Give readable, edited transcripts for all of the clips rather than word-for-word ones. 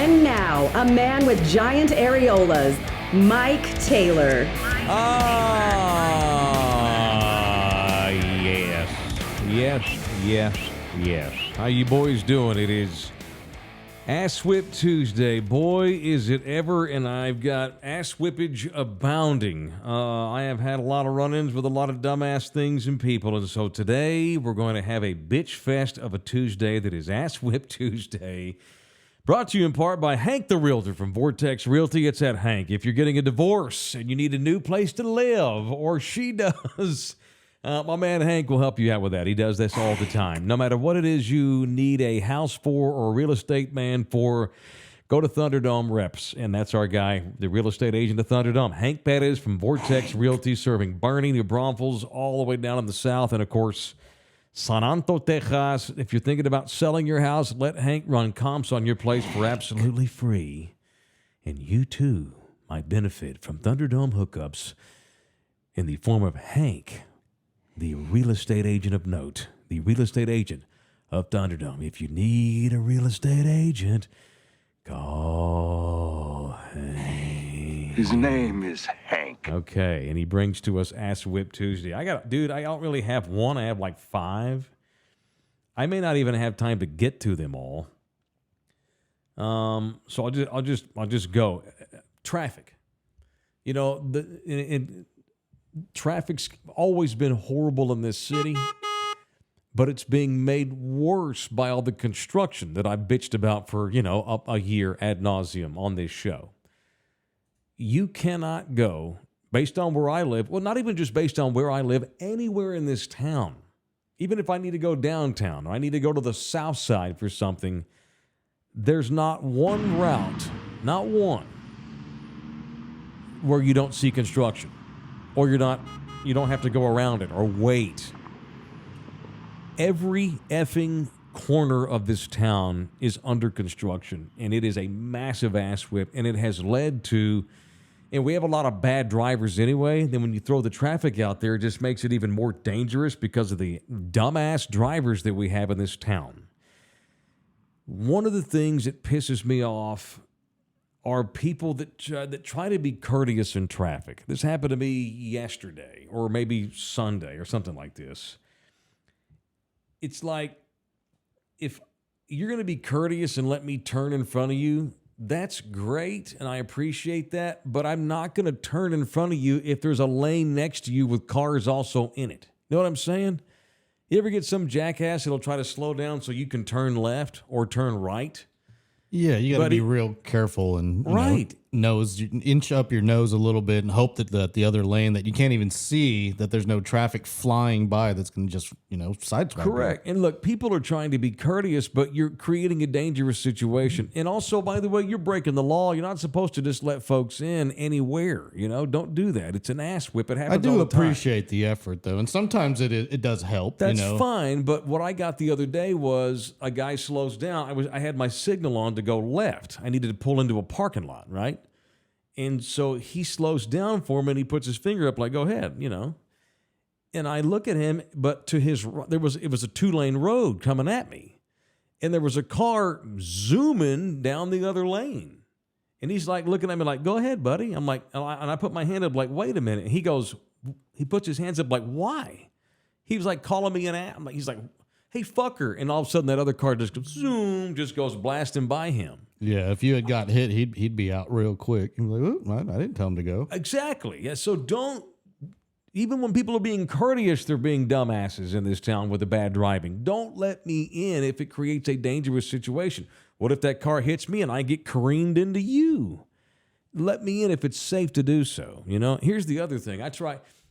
And now, a man with giant areolas, Mike Taylor. Yes. How you boys doing? It is Ass Whip Tuesday. Boy, is it ever, and I've got ass whippage abounding. I have had a lot of run-ins with a lot of dumbass things and people, and so today we're going to have a bitch fest of a Tuesday that is Ass Whip Tuesday. Brought to you in part by Hank the Realtor from Vortex Realty. It's at Hank. If you're getting a divorce and you need a new place to live, or she does, my man Hank will help you out with that. He does this all the time. No matter what it is you need a house for or a real estate man for, go to Thunderdome Reps. And that's our guy, the real estate agent of Thunderdome, Hank Perez from Vortex Realty, serving Bernie, New Braunfels, all the way down in the south. And, of course, San Antonio, Texas. If you're thinking about selling your house, let Hank run comps on your place for absolutely free. And you, too, might benefit from Thunderdome hookups in the form of Hank, the real estate agent of note, the real estate agent of Thunderdome. If you need a real estate agent, call Hank. His name is Hank. Okay, and he brings to us Ass Whip Tuesday. I don't really have one. I have like 5. I may not even have time to get to them all. So I'll just go. Traffic. You know, traffic's always been horrible in this city, but it's being made worse by all the construction that I bitched about for, a year ad nauseum on this show. You cannot go, based on where I live, well, not even just based on where I live, anywhere in this town. Even if I need to go downtown or I need to go to the south side for something, there's not one route, not one, where you don't see construction. Or you don't have to go around it or wait. Every effing corner of this town is under construction, and it is a massive ass whip, and it has led to, and we have a lot of bad drivers anyway. Then when you throw the traffic out there, it just makes it even more dangerous because of the dumbass drivers that we have in this town. One of the things that pisses me off are people that try to be courteous in traffic. This happened to me yesterday or maybe Sunday or something like this. It's like, if you're going to be courteous and let me turn in front of you, that's great, and I appreciate that, but I'm not going to turn in front of you if there's a lane next to you with cars also in it. You know what I'm saying? You ever get some jackass that'll try to slow down so you can turn left or turn right? Yeah, you got to be real careful and inch up your nose a little bit and hope that the other lane that you can't even see, that there's no traffic flying by that's going to just, sideswipe. Correct. And look, people are trying to be courteous, but you're creating a dangerous situation. And also, by the way, you're breaking the law. You're not supposed to just let folks in anywhere. Don't do that. It's an ass whip. It happens all the time. I do appreciate the effort, though. And sometimes it does help. That's fine. But what I got the other day was a guy slows down. I had my signal on to go left. I needed to pull into a parking lot, right? And so he slows down for me and he puts his finger up like, go ahead, And I look at him, but to his right, it was a 2-lane road coming at me. And there was a car zooming down the other lane. And he's like looking at me like, go ahead, buddy. I'm like, and I put my hand up like, wait a minute. And he puts his hands up like, why? He was like calling me an ass. He's like, hey, fucker. And all of a sudden that other car just goes, zoom, just goes blasting by him. Yeah, if you had got hit, he'd be out real quick. He'd be like, oh, I didn't tell him to go. Exactly. Yeah, so even when people are being courteous, they're being dumbasses in this town with the bad driving. Don't let me in if it creates a dangerous situation. What if that car hits me and I get careened into you? Let me in if it's safe to do so. Here's the other thing.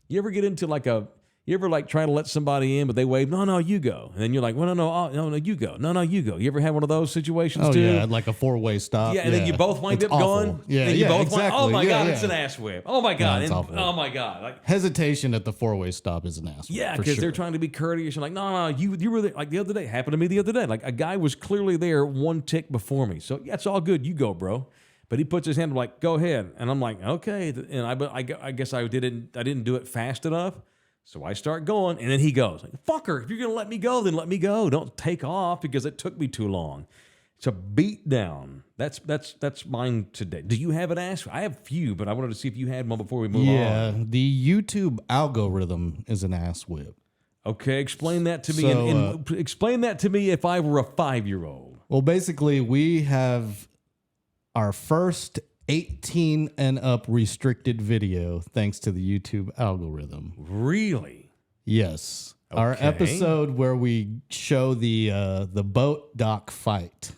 You ever get into you ever try to let somebody in, but they wave, no, you go. And then you're like, well, no, you go. No, you go. You ever had one of those situations too? Yeah, like a 4-way stop. Yeah, and then you both wind up going. Yeah, and you both exactly. Oh my God, it's an ass whip. Oh my God. Yeah, oh my God. Hesitation at the 4-way stop is an ass whip. Yeah, because they're trying to be courteous. You're like, no, you were there. Like the other day, happened to me the other day. Like a guy was clearly there one tick before me. So yeah, it's all good. You go, bro. But he puts his hand up like, go ahead. And I'm like, okay. And I guess I didn't do it fast enough. So I start going, and then he goes, fucker, if you're going to let me go, then let me go. Don't take off because it took me too long. It's a beat down. That's mine today. Do you have an ass? I have a few, but I wanted to see if you had one before we move on. Yeah, the YouTube algorithm is an ass whip. Okay, explain that to me. So, and explain that to me if I were a 5-year-old. Well, basically, we have our first 18 and up restricted video thanks to the YouTube algorithm. Really? Yes. Okay. Our episode where we show the boat dock fight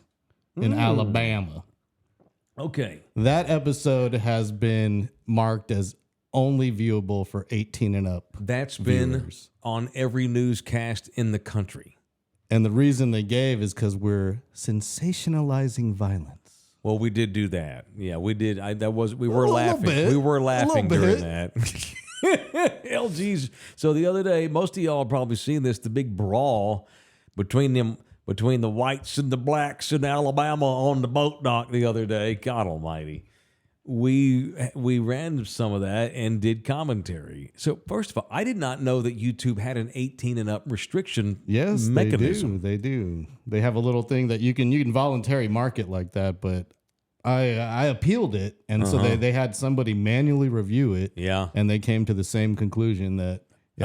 in Alabama. Okay. That episode has been marked as only viewable for 18 and up. That's viewers. Been on every newscast in the country. And the reason they gave is because we're sensationalizing violence. Well, we did do that. Yeah, we did. We were laughing. Bit. We were laughing during bit. that. LG's. So the other day, most of y'all have probably seen this, the big brawl between the whites and the blacks in Alabama on the boat dock the other day. God almighty. We ran some of that and did commentary. So first of all, I did not know that YouTube had an 18 and up restriction mechanism. They do. They have a little thing that you can voluntarily mark it like that, but I appealed it, and so they had somebody manually review it. Yeah. And they came to the same conclusion that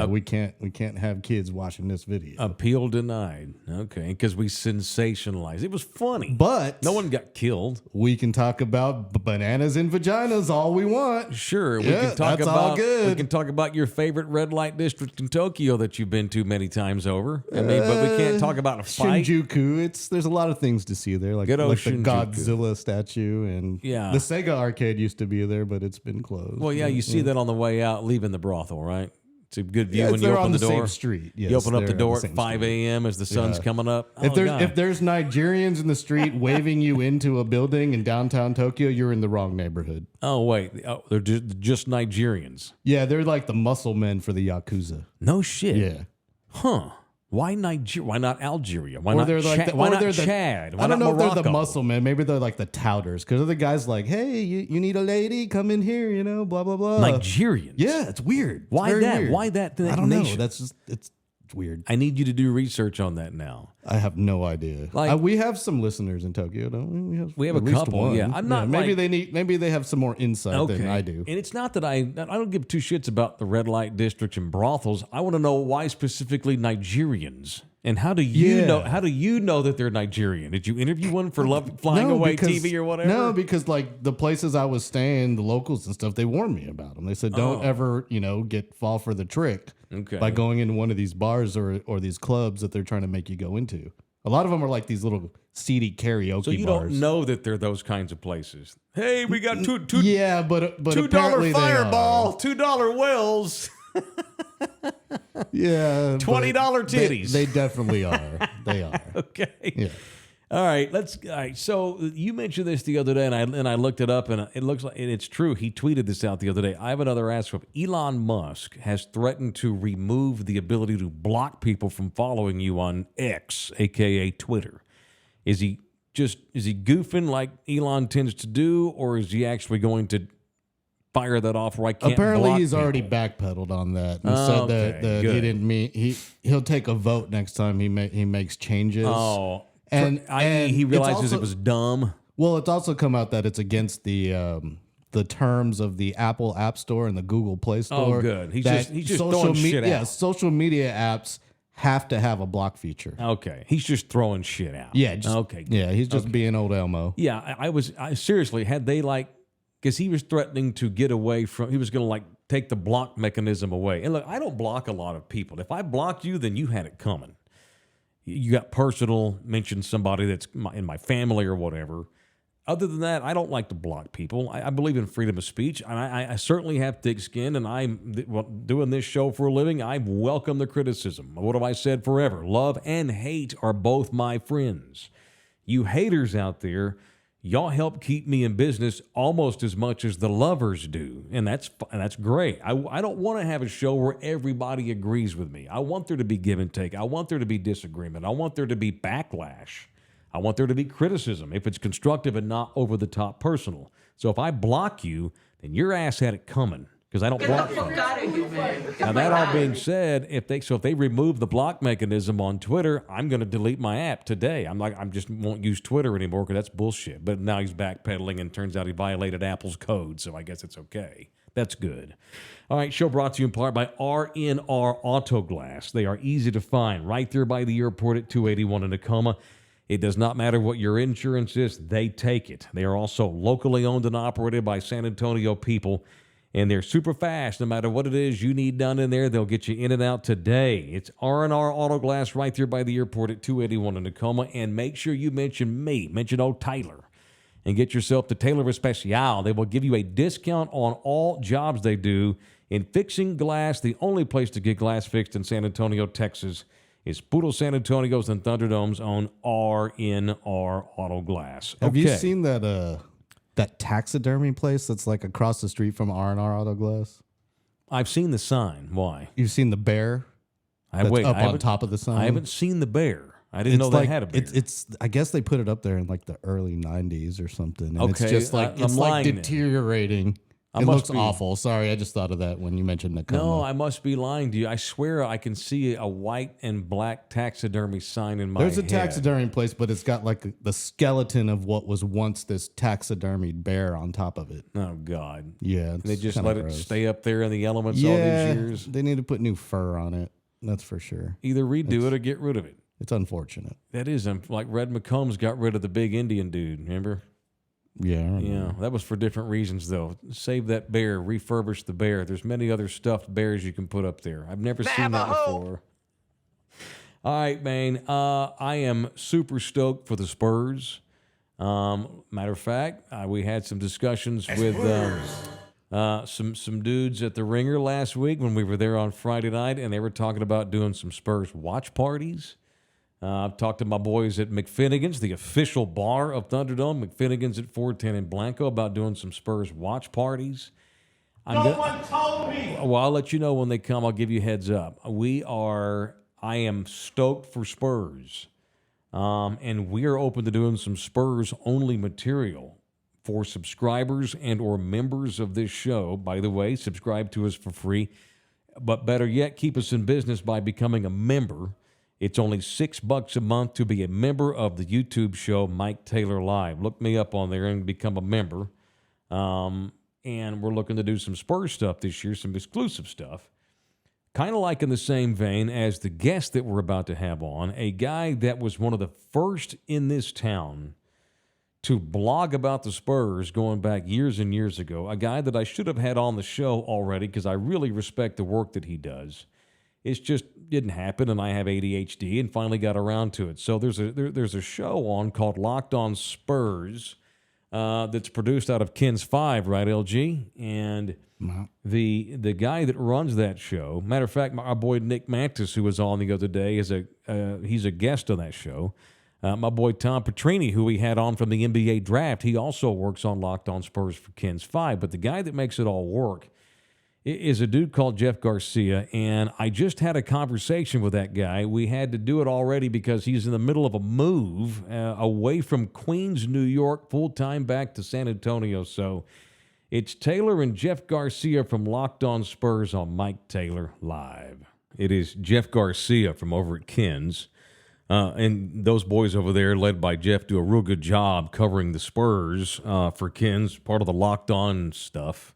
we can't have kids watching this video. Appeal denied. Okay, because we sensationalized. It was funny. But no one got killed. We can talk about bananas and vaginas all we want. Sure, we Yeah, can talk that's about all good. we can talk about your favorite red light district in Tokyo that you've been to many times over. I mean, but we can't talk about a fight. Shinjuku, there's a lot of things to see there, like the Shinjuku. Godzilla statue, and the Sega arcade used to be there, but it's been closed. Well, yeah, you see that on the way out, leaving the brothel, right? It's a good view Yeah, when you they're open on the the door. same street. Yes, you open up the they're on door the at same 5 street. a.m. as the sun's coming up. If there's Nigerians in the street waving you into a building in downtown Tokyo, you're in the wrong neighborhood. Oh wait, they're just Nigerians. Yeah, they're like the muscle men for the Yakuza. No shit. Yeah. Huh. Why Nigeria? Why not Algeria? Why Or not they're like Chad? Why not Chad? Why I don't not know if they're Morocco? the muscle men. Maybe they're like the touters. Because the guys like, hey, you need a lady? Come in here, blah, blah, blah. Nigerians. Yeah, it's weird. Why very that? weird. Why that? I don't nation? know. That's just, it's weird. I need you to do research on that now. I have no idea. We have some listeners in Tokyo, don't we? We have at a least couple. one. Yeah, I'm not. Maybe they have some more insight than I do. And it's not that I don't give two shits about the red light district and brothels. I want to know why specifically Nigerians. And how do you know? How do you know that they're Nigerian? Did you interview one for Flying Away TV or whatever? No, because like the places I was staying, the locals and stuff, they warned me about them. They said, don't ever, fall for the trick by going into one of these bars or these clubs that they're trying to make you go into. A lot of them are like these little seedy karaoke bars. So you don't know that they're those kinds of places. Hey, we got two yeah, but $2 Fireball, $2 Wells. Yeah, $20 titties. They definitely are. They are. Okay. Yeah. All right. So you mentioned this the other day, and I looked it up, and it looks like, and it's true. He tweeted this out the other day. I have another ask from Elon Musk has threatened to remove the ability to block people from following you on X, aka Twitter. Is he goofing like Elon tends to do, or is he actually going to fire that off where I can't Apparently block he's people? already backpedaled on that and said that he didn't mean he'll take a vote next time he makes changes. Oh, and he realizes also, it was dumb. Well, it's also come out that it's against the terms of the Apple App Store and the Google Play Store. Oh, good. He's just throwing shit out. Yeah, social media apps have to have a block feature. Okay, he's just throwing shit out. Yeah. Okay. Yeah, he's just being old Elmo. Yeah, I seriously had they because he was threatening to get away from. He was going to take the block mechanism away. And look, I don't block a lot of people. If I blocked you, then you had it coming. You got personal, mentioned somebody that's in my family or whatever. Other than that, I don't like to block people. I believe in freedom of speech, and I certainly have thick skin, and I'm doing this show for a living. I welcome the criticism. What have I said forever? Love and hate are both my friends. You haters out there, y'all help keep me in business almost as much as the lovers do, and that's great. I don't want to have a show where everybody agrees with me. I want there to be give and take. I want there to be disagreement. I want there to be backlash. I want there to be criticism if it's constructive and not over the top personal. So if I block you, then your ass had it coming. because I don't block them. Now, that all being said, if they remove the block mechanism on Twitter, I'm going to delete my app today. I just won't use Twitter anymore because that's bullshit. But now he's backpedaling, and turns out he violated Apple's code, so I guess it's okay. That's good. All right, show brought to you in part by R&R Auto Glass. They are easy to find right there by the airport at 281 in Tacoma. It does not matter what your insurance is, they take it. They are also locally owned and operated by San Antonio people, and they're super fast. No matter what it is you need done in there, they'll get you in and out today. It's R&R Auto Glass right there by the airport at 281 in Tacoma, and make sure you mention me, mention old Tyler, and get yourself the Taylor Especial. They will give you a discount on all jobs they do in fixing glass. The only place to get glass fixed in San Antonio, Texas, is Poodle San Antonio's and Thunderdome's own R&R Auto Glass. Have you seen that taxidermy place that's like across the street from R&R Auto Glass? I've seen the sign. Why? You've seen the bear? On top of the sign? I haven't seen the bear. I didn't know they had a bear. It's. I guess they put it up there in like the early 90s or something. And okay, it's just like it's like deteriorating. It looks awful. Sorry, I just thought of that when you mentioned Tacoma. No, I must be lying to you. I swear I can see a white and black taxidermy sign in my head. There's a taxidermy place, but it's got like the skeleton of what was once this taxidermied bear on top of it. Oh, God. Yeah. They just let it stay up there in the elements all these years. They need to put new fur on it. That's for sure. Either redo it or get rid of it. It's unfortunate. That is. Like Red McCombs got rid of the big Indian dude, remember? Yeah. That was for different reasons, though. Save that bear, refurbish the bear. There's many other stuffed bears you can put up there. I've never seen that before. All right, man. I am super stoked for the Spurs. Matter of fact, we had some discussions with some dudes at the Ringer last week when we were there on Friday night, and they were talking about doing some Spurs watch parties. I've talked to my boys at McFinnigan's, the official bar of Thunderdome, McFinnigan's at 410 in Blanco, about doing some Spurs watch parties. No one told me. Well, I'll let you know when they come. I'll give you a heads up. I am stoked for Spurs. And we are open to doing some Spurs-only material for subscribers and or members of this show. By the way, subscribe to us for free. But better yet, keep us in business by becoming a member. It's only $6 a month to be a member of the YouTube show, Mike Taylor Live. Look me up on there and become a member. And we're looking to do some Spurs stuff this year, some exclusive stuff. Kind of like in the same vein as the guest that we're about to have on, a guy that was one of the first in this town to blog about the Spurs going back years and years ago, a guy that I should have had on the show already because I really respect the work that he does. It just didn't happen, and I have ADHD and finally got around to it. So there's a show on called Locked On Spurs that's produced out of Ken's 5, right, LG? And the guy that runs that show, matter of fact, our boy Nick Mantis, who was on the other day, he's a guest on that show. My boy Tom Petrini, who we had on from the NBA draft, he also works on Locked On Spurs for Ken's 5. But the guy that makes it all work is a dude called Jeff Garcia, and I just had a conversation with that guy. We had to do it already because he's in the middle of a move away from Queens, New York, full-time back to San Antonio. So it's Taylor and Jeff Garcia from Locked On Spurs on Mike Taylor Live. It is Jeff Garcia from over at Ken's. And those boys over there, led by Jeff, do a real good job covering the Spurs for Ken's, part of the Locked On stuff.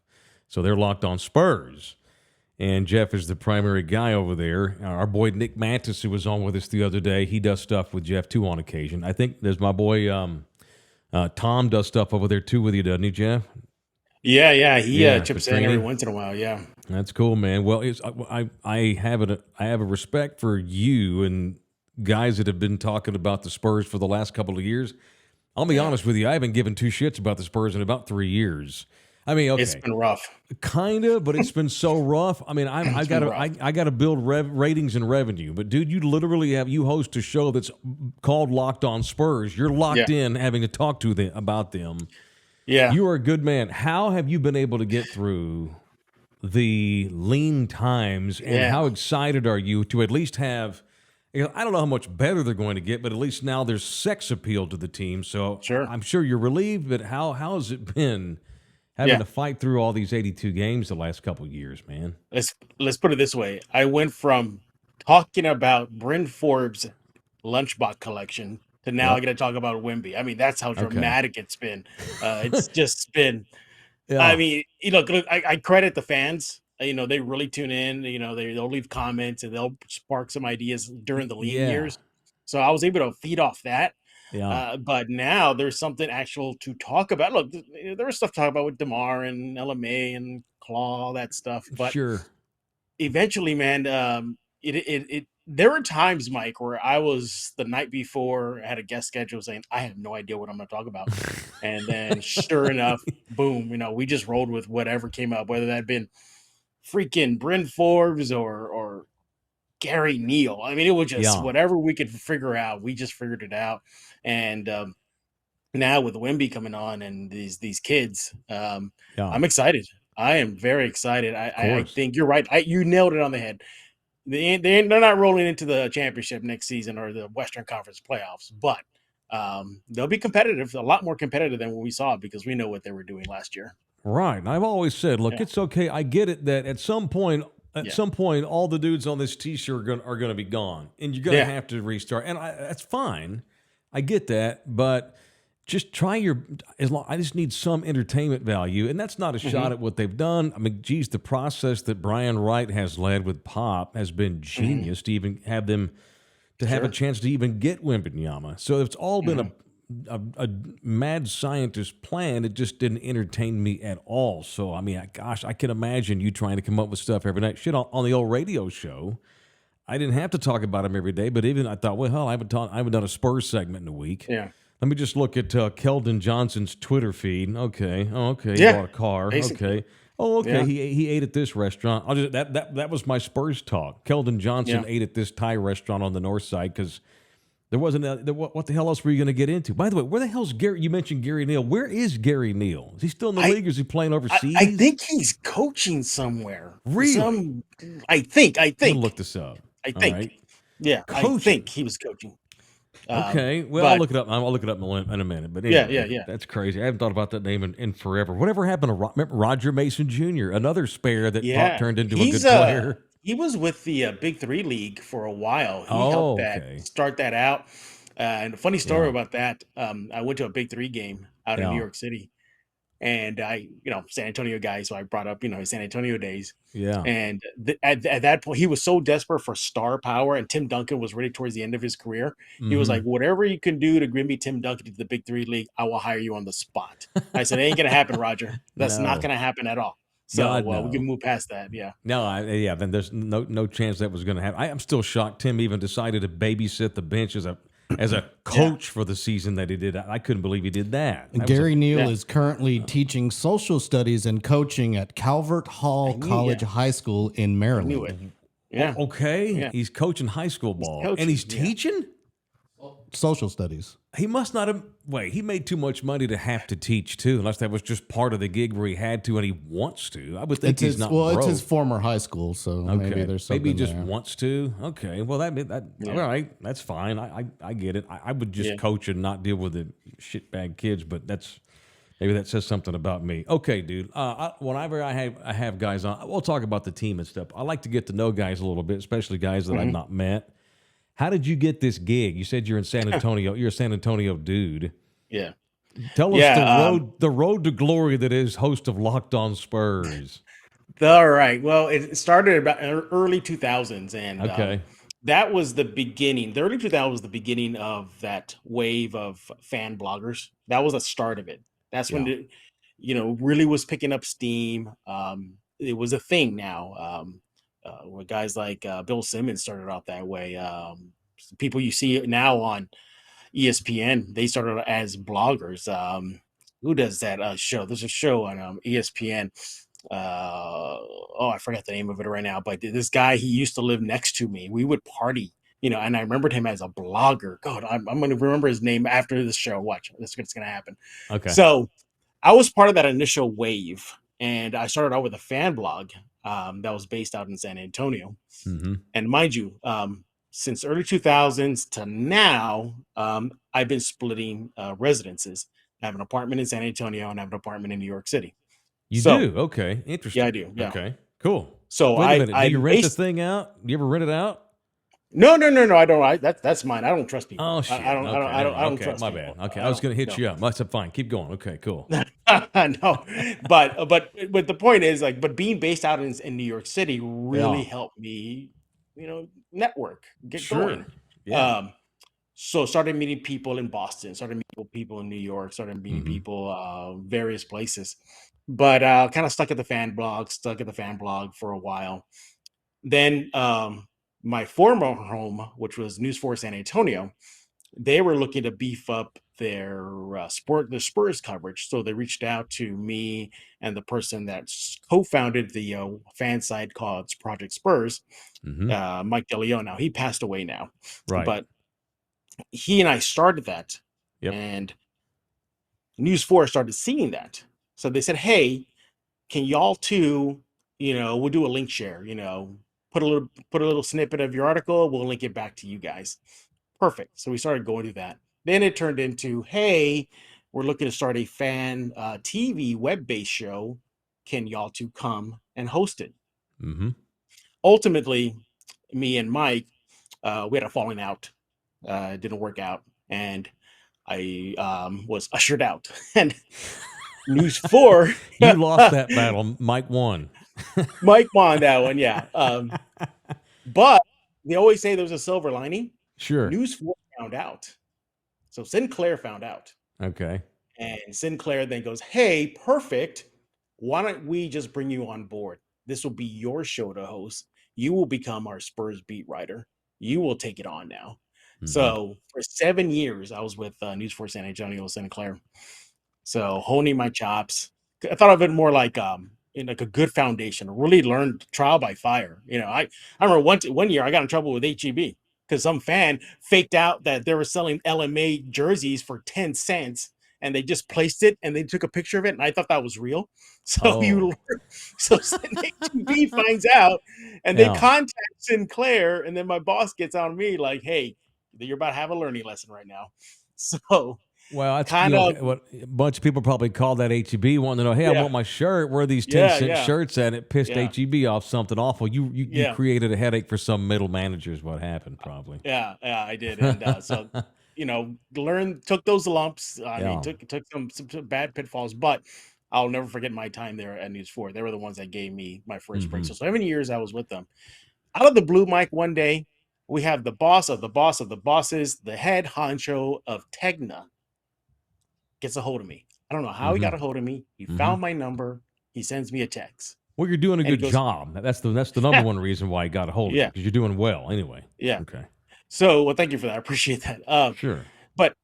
So they're Locked On Spurs. And Jeff is the primary guy over there. Our boy Nick Mantis, who was on with us the other day, he does stuff with Jeff, too, on occasion. I think there's my boy Tom does stuff over there, too, with you, doesn't he, Jeff? Yeah. He chips in every once in a while, yeah. That's cool, man. Well, I have a respect for you and guys that have been talking about the Spurs for the last couple of years. I'll be honest with you, I haven't given two shits about the Spurs in about 3 years. I mean, okay, it's been rough, kind of, but it's been so rough. I mean, I got to build ratings and revenue. But dude, you literally you host a show that's called Locked On Spurs. You're locked in, having to talk to them about them. Yeah, you are a good man. How have you been able to get through the lean times, and how excited are you to at least have? I don't know how much better they're going to get, but at least now there's sex appeal to the team. So sure. I'm sure you're relieved. But how has it been? having to fight through all these 82 games the last couple of years, man. Let's put it this way. I went from talking about Bryn Forbes' lunchbox collection to now I got to talk about Wemby. I mean, that's how dramatic it's been. It's just been. I mean, look, I credit the fans. They really tune in. They'll leave comments and they'll spark some ideas during the lean years. So I was able to feed off that. But now there's something actual to talk about. Look, there was stuff to talk about with DeMar and LMA and Claw, all that stuff. But eventually, man, there were times, Mike, where I was the night before I had a guest schedule saying, I have no idea what I'm going to talk about. And then sure enough, boom, we just rolled with whatever came up, whether that had been freaking Bryn Forbes or Gary Neal. I mean, it was just whatever we could figure out. We just figured it out. And now with Wemby coming on and these kids, I'm excited. I am very excited. I think you're right. You nailed it on the head. They're not rolling into the championship next season or the Western Conference playoffs, but they'll be competitive, a lot more competitive than what we saw because we know what they were doing last year. Right. And I've always said, look, it's okay. I get it that at some point, all the dudes on this T-shirt are going to be gone, and you're going to have to restart. And that's fine. I get that, but just try I just need some entertainment value, and that's not a shot at what they've done. I mean, geez, the process that Brian Wright has led with Pop has been genius to even have them have a chance to even get Wembanyama. So it's all been a mad scientist plan. It just didn't entertain me at all. So, I mean, I can imagine you trying to come up with stuff every night. Shit, on the old radio show, I didn't have to talk about them every day, but even I thought, well, hell, I haven't done a Spurs segment in a week. Yeah. Let me just look at Keldon Johnson's Twitter feed. Okay. Oh, okay. He bought a car. Basically. Okay. Oh, okay. Yeah. He ate at this restaurant. That was my Spurs talk. Keldon Johnson ate at this Thai restaurant on the north side because there wasn't what the hell else were you going to get into? By the way, where the hell's Gary? You mentioned Gary Neal. Where is Gary Neal? Is he still in the league or is he playing overseas? I think he's coaching somewhere. Really? I think. I'm gonna look this up. I think. Right. Yeah, coaching. I think he was coaching. Okay, well, I'll look it up. I'll look it up in a minute. But anyway, yeah. That's crazy. I haven't thought about that name in forever. Whatever happened to Roger Mason Jr., another spare that Pop turned into a good player? He was with the Big Three League for a while. He helped start that out. And a funny story about that, I went to a Big Three game out in New York City. And I, San Antonio guy, so I brought up, his San Antonio days. Yeah. And at that point, he was so desperate for star power, and Tim Duncan was ready towards the end of his career. He was like, whatever you can do to bring me Tim Duncan to the Big Three League, I will hire you on the spot. I said, it ain't going to happen, Roger. That's not going to happen at all. So we can move past that. Yeah. No, then there's no chance that was going to happen. I'm still shocked Tim even decided to babysit the bench as a coach for the season that he did. I couldn't believe he did that. Gary Neal is currently teaching social studies and coaching at Calvert Hall College High School in Maryland. I knew it. Yeah. Okay. Yeah. He's coaching high school ball. And he's teaching? Social studies. He must not have. Wait, he made too much money to have to teach too, unless that was just part of the gig where he had to and he wants to. I would think he's not. Well, it's his former high school, so maybe there's something. Maybe he just there. wants to. Okay, well all right, that's fine. I get it. I would just coach and not deal with the shitbag kids, but maybe that says something about me. Okay, dude. Whenever I have guys on, we'll talk about the team and stuff. I like to get to know guys a little bit, especially guys that I've not met. How did you get this gig? You said you're in San Antonio. You're a San Antonio dude. Yeah. Tell us the road to glory that is host of Locked On Spurs. All right. Well, it started about early 2000s, and that was the beginning. The early 2000s was the beginning of that wave of fan bloggers. That was the start of it. That's when it, really was picking up steam. It was a thing now. Where guys like Bill Simmons started out that way. People you see now on ESPN, they started as bloggers. Who does that show? There's a show on ESPN. I forgot the name of it right now. But this guy, he used to live next to me. We would party, and I remembered him as a blogger. God, I'm going to remember his name after this show. Watch, that's what's going to happen. Okay. So I was part of that initial wave, and I started out with a fan blog. That was based out in San Antonio. Mm-hmm. And mind you, since early 2000s to now, I've been splitting residences. I have an apartment in San Antonio and I have an apartment in New York City. You So do? Okay. Interesting. yeah, I do. Yeah. Okay. Cool. So Wait a minute. Do I you rent the based thing out? Do you ever rent it out? no, no, no, no. I don't. That's mine. I don't trust people. Oh shit. Okay. Never I mind. don't Okay. trust My bad. people. Okay. I I was don't. gonna hit No. you up. That's fine. Keep going. Okay. Cool. No, but the point is like, but being based out in New York City really Yeah. helped me, network, get Sure. going. Yeah. Um, so started meeting people in Boston, started meeting people in New York, started meeting Mm-hmm. people various places, but kind of stuck at the fan blog for a while. Then my former home, which was News for San Antonio, they were looking to beef up their the Spurs coverage. So they reached out to me and the person that co-founded the fan site called Project Spurs, Mm-hmm. Mike DeLeon. Now he passed away now, Right. but he and I started that, Yep. and News 4 started seeing that. So they said, "Hey, can y'all two, we'll do a link share, put a little snippet of your article, we'll link it back to you guys." Perfect. So we started going to that. Then it turned into, "Hey, we're looking to start a fan TV web-based show. Can y'all two come and host it?" Mm-hmm. Ultimately, me and Mike, we had a falling out. It didn't work out, and I was ushered out. And News 4, You lost that battle. Mike won. Mike won that one, yeah. But they always say there's a silver lining. Sure. News 4 found out. So Sinclair found out. Okay. And Sinclair then goes, "Hey, perfect. Why don't we just bring you on board? This will be your show to host. You will become our Spurs beat writer. You will take it on now." Mm-hmm. So for 7 years, I was with News for San Antonio, Sinclair. So honing my chops. I thought of it more like in like a good foundation. Really learned trial by fire. I remember one year I got in trouble with HEB because some fan faked out that they were selling LMA jerseys for 10 cents, and they just placed it and they took a picture of it, and I thought that was real. So Oh. so HEB finds out, and they Yeah. contact Sinclair, and then my boss gets on me like, "Hey, you're about to have a learning lesson right now." So Well, that's kind of, what a bunch of people probably call that HEB, wanting to know, hey, I yeah, want my shirt. Where are these 10 yeah, cent yeah. shirts at? It pissed Yeah, HEB off something awful. You yeah, created a headache for some middle managers. What happened? Probably. yeah, I did, and so took those lumps. I mean, Yeah. took some bad pitfalls, but I'll never forget my time there at News 4. They were the ones that gave me my first break. Mm-hmm. So 7 years I was with them. Out of the blue, Mike, one day we have the boss of the boss of the bosses, the head honcho of Tegna, gets a hold of me. I don't know how he Mm-hmm. got a hold of me. He Mm-hmm. found my number. He sends me a text, Well, you're doing a and he good goes, job. That's the number "Yeah, one reason why I got a hold of you, yeah, because you're doing well anyway. yeah." Okay. So, well, thank you for that. I appreciate that. Sure. But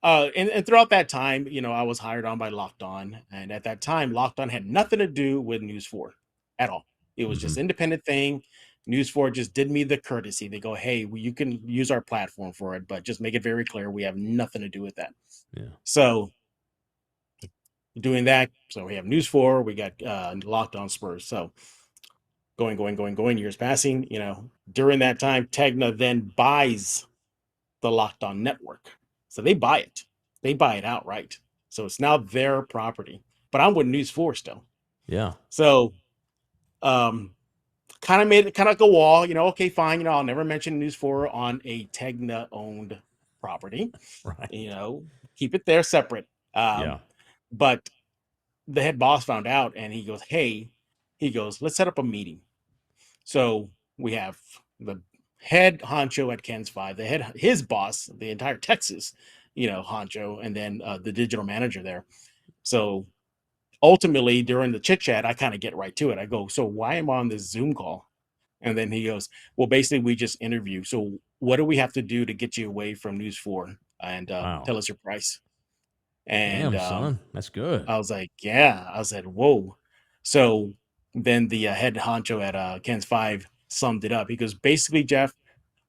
and throughout that time, I was hired on by Locked On, and at that time, Locked On had nothing to do with News 4 at all. It was Mm-hmm. just independent thing. News 4 just did me the courtesy. They go, "Hey, well, you can use our platform for it, but just make it very clear we have nothing to do with that." Yeah. So doing that, so we have News 4, we got Locked On Spurs. So going, years passing. During that time, Tegna then buys the Locked On network. So they buy it. They buy it outright. So it's now their property. But I'm with News 4 still. Yeah. So kind of made it kind of like a wall, okay, fine, I'll never mention News 4 on a Tegna owned property. Right. Keep it there separate. Yeah. But the head boss found out, and he goes, "Hey," he goes, "let's set up a meeting." So we have the head honcho at Ken's Five, his boss, the entire Texas, honcho, and then the digital manager there. So ultimately, during the chit chat, I kind of get right to it. I go, "So why am I on this Zoom call?" And then he goes, "Well, basically, we just interview. So what do we have to do to get you away from News 4? And Wow. tell us your price." And Damn, son. That's good. I was like, "Yeah." I said, "Whoa." So then the head honcho at Ken's Five summed it up. He goes, "Basically, Jeff,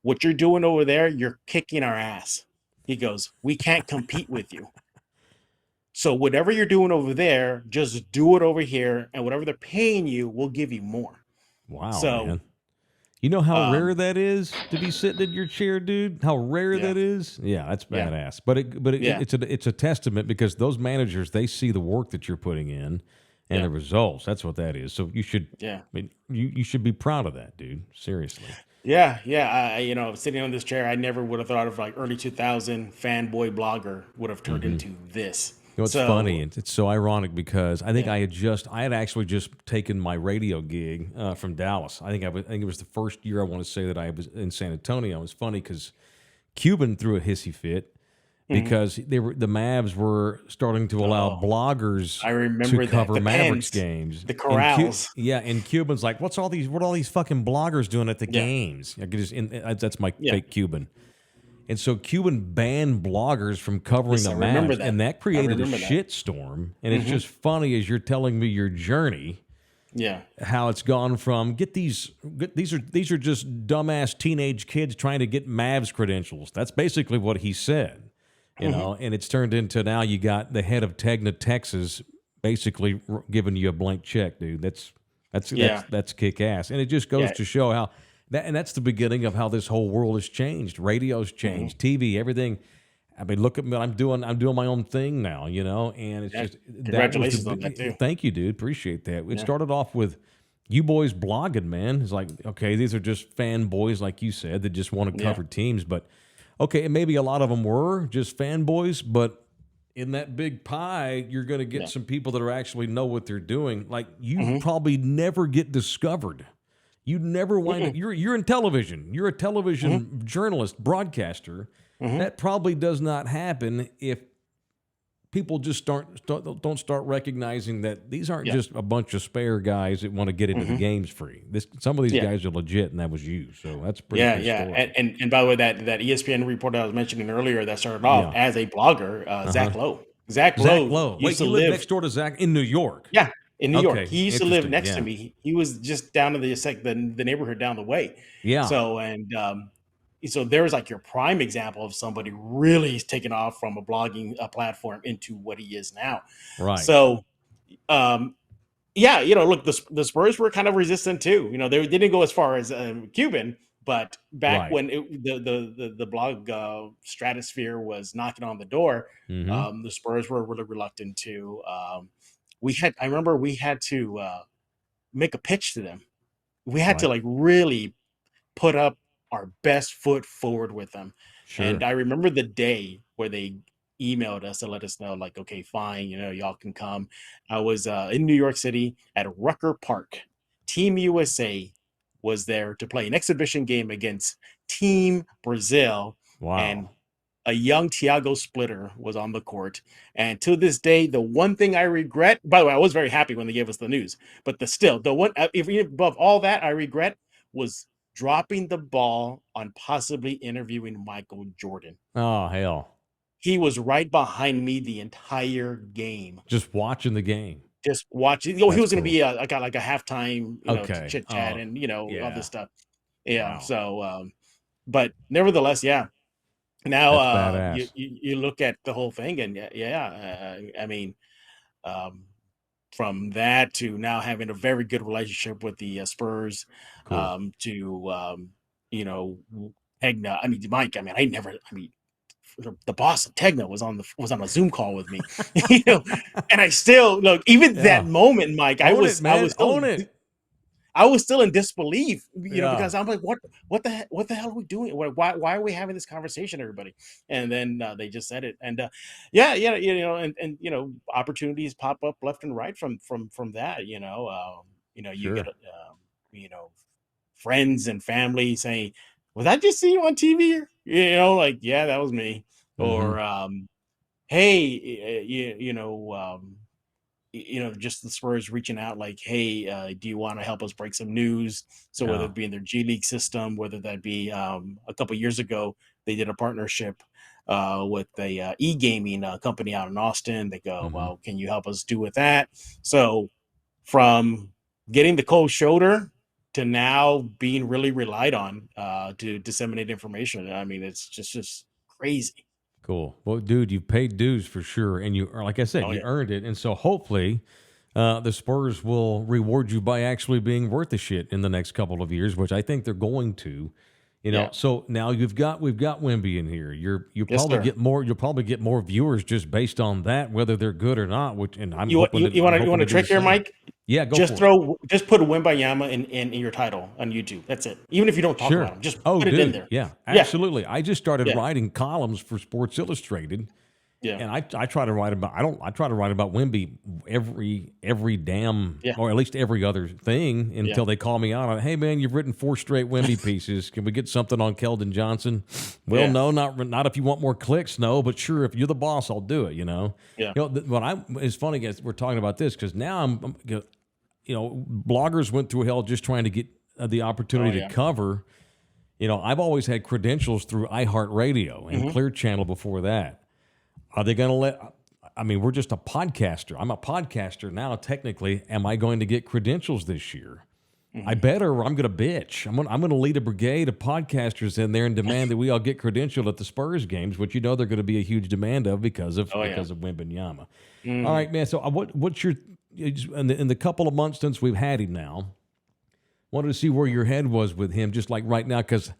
what you're doing over there, you're kicking our ass." He goes, "We can't compete with you. So whatever you're doing over there, just do it over here, and whatever they're paying you, we'll give you more." Wow, So, man. You know how rare um, that is to be sitting in your chair, dude? How rare yeah, that is? Yeah, that's yeah, badass. But yeah, it's a testament, because those managers, they see the work that you're putting in, and the results. That's what that is. So you should, Yeah. I mean, you should be proud of that, dude. Seriously. Yeah, yeah. Sitting on this chair, I never would have thought of like early 2000 fanboy blogger would have turned into this. You know, it's So, funny. It's so ironic because I think Yeah. I had actually just taken my radio gig from Dallas. I think it was the first year I want to say that I was in San Antonio. It was funny because Cuban threw a hissy fit because the Mavs were starting to allow bloggers I remember to cover that. The Mavericks pens, games, the And corrals. and Cuban's like, what are all these fucking bloggers doing at the games? I could just, that's my fake Cuban. And so Cuban banned bloggers from covering Yes, the I remember Mavs, that. and that created a remember that. shitstorm. And it's just funny as you're telling me your journey, Yeah. how it's gone from these are just dumbass teenage kids trying to get Mavs credentials. That's basically what he said, you know. And it's turned into now you got the head of Tegna, Texas, basically giving you a blank check, dude. That's kick ass, and it just goes to show how. And that's the beginning of how this whole world has changed. Radio's changed, TV, everything. I mean, look at me. I'm doing my own thing now, you know. And it's just Congratulations on that too. Thank you, dude. Appreciate that. It started off with you boys blogging, man. It's like, okay, these are just fanboys, like you said, that just want to cover teams. But okay, and maybe a lot of them were just fanboys, but in that big pie, you're going to get some people that are actually know what they're doing. Like you probably never get discovered. You never wind up. You're in television. You're a television journalist, broadcaster. That probably does not happen if people just don't start recognizing that these aren't just a bunch of spare guys that want to get into the games free. Some of these guys are legit, and that was you. So that's a pretty good story. And by the way, that ESPN report I was mentioning earlier that started off as a blogger, Zach Lowe. Zach Lowe. Wait, you live next door to Zach in New York? Yeah. In New York, Okay, he used to live next to interesting, me. He was just down to the neighborhood down the way. Yeah. So there was like your prime example of somebody really taking off from a blogging platform into what he is now. Right. So, look, the Spurs were kind of resistant too. You know, they didn't go as far as Cuban, but back when the blog stratosphere was knocking on the door, the Spurs were really reluctant to. I remember we had to make a pitch to them. We had to like really put up our best foot forward with them. Sure. And I remember the day where they emailed us to let us know, like, okay, fine, y'all can come. I was in New York City at Rucker Park. Team USA was there to play an exhibition game against Team Brazil. Wow. And a young Thiago Splitter was on the court. And to this day, the one thing I regret, by the way, I was very happy when they gave us the news, but the one, if above all that, I regret was dropping the ball on possibly interviewing Michael Jordan. Oh, hell. He was right behind me the entire game. Just watching the game. Just watching. He was going to be like a halftime, chit chat and all this stuff. Yeah. Wow. So, but nevertheless, yeah. Now you look at the whole thing and I mean, from that to now having a very good relationship with the Spurs, cool. To Tegna. I mean, Mike. I mean, the boss of Tegna was on a Zoom call with me, and I still look. Even that moment, Mike, I was still in disbelief, because I'm like, what the hell are we doing? Why are we having this conversation, everybody? And then they just said it, and and opportunities pop up left and right from that. You get friends and family saying, "Was I just see you on TV?" Like, yeah, that was me. Or hey, just the Spurs reaching out like, hey, do you want to help us break some news? So whether it be in their G League system, whether that be a couple years ago, they did a partnership with a e-gaming company out in Austin. They go, well, can you help us do with that? So from getting the cold shoulder to now being really relied on to disseminate information. I mean, it's just crazy. Cool. Well, dude, you've paid dues for sure. And you, like I said, you earned it. And so hopefully the Spurs will reward you by actually being worth the shit in the next couple of years, which I think they're going to. So now we've got Wemby in here. You'll probably get more viewers just based on that, whether they're good or not. Which and I'm you want a trick here, Mike? Yeah, go just for it. Just put Wembanyama in your title on YouTube. That's it. Even if you don't talk about him, just put it in there. Yeah, absolutely. I just started writing columns for Sports Illustrated. Yeah, and I try to write about Wemby every damn or at least every other thing until they call me out on, hey man, you've written 4 straight Wemby pieces. Can we get something on Keldon Johnson? Well, no, not if you want more clicks, no, but sure, if you're the boss, I'll do it. Yeah. It's funny guys, we're talking about this because now I'm bloggers went through hell just trying to get the opportunity to cover. I've always had credentials through iHeartRadio and Clear Channel before that. Are they going to we're just a podcaster. I'm a podcaster now, technically. Am I going to get credentials this year? I better, or I'm going to bitch. I'm going to lead a brigade of podcasters in there and demand that we all get credentialed at the Spurs games, which they're going to be a huge demand of because of Wembanyama. All right, man. So what's your in the couple of months since we've had him now? Wanted to see where your head was with him, just like right now, because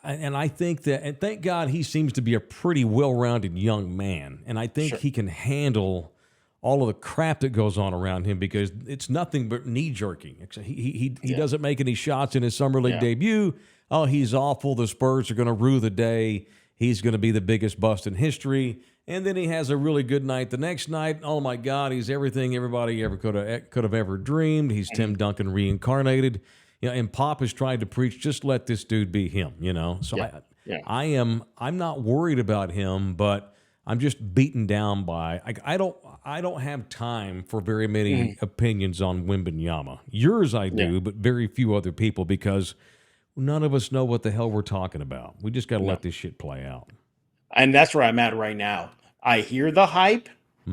I think that, and thank God he seems to be a pretty well-rounded young man. And I think he can handle all of the crap that goes on around him because it's nothing but knee-jerking. He doesn't make any shots in his Summer League debut. Oh, he's awful. The Spurs are going to rue the day. He's going to be the biggest bust in history. And then he has a really good night the next night. Oh, my God, he's everything everybody ever could have ever dreamed. He's Tim Duncan reincarnated. And Pop has tried to preach, just let this dude be him, So I'm not worried about him, but I'm just beaten down by. I don't have time for very many opinions on Wembanyama. Yours I do, but very few other people because none of us know what the hell we're talking about. We just got to let this shit play out. And that's where I'm at right now. I hear the hype.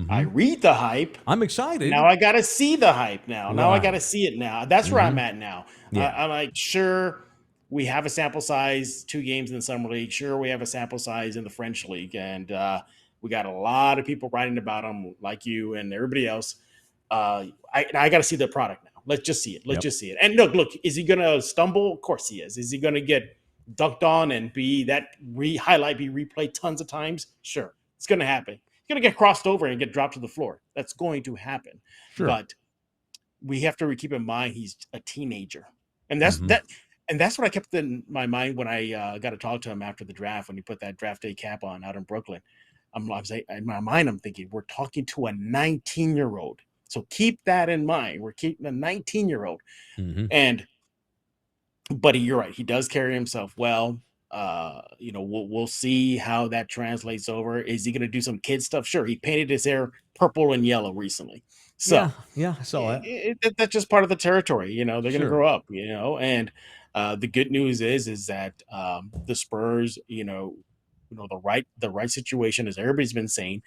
I read the hype. I'm excited. Now I got to see the hype now. Right. Now I got to see it now. That's where I'm at now. Yeah. I'm like, sure, we have a sample size, 2 games in the Summer League. Sure, we have a sample size in the French League. And we got a lot of people writing about them like you and everybody else. I got to see the product now. Let's just see it. Let's just see it. And look, is he going to stumble? Of course he is. Is he going to get dunked on and be replayed tons of times? Sure, it's going to happen. Going to get crossed over and get dropped to the floor. That's going to happen. Sure. But we have to keep in mind he's a teenager. And that's what I kept in my mind when I got to talk to him after the draft, when he put that draft day cap on out in Brooklyn. In my mind, I'm thinking, we're talking to a 19-year-old. So keep that in mind. We're keeping a 19-year-old. But you're right. He does carry himself well. We'll see how that translates over. Is he going to do some kid stuff? Sure. He painted his hair purple and yellow recently. So I saw that. That's just part of the territory. They're going to grow up, and the good news is that the Spurs, the right situation, as everybody's been saying,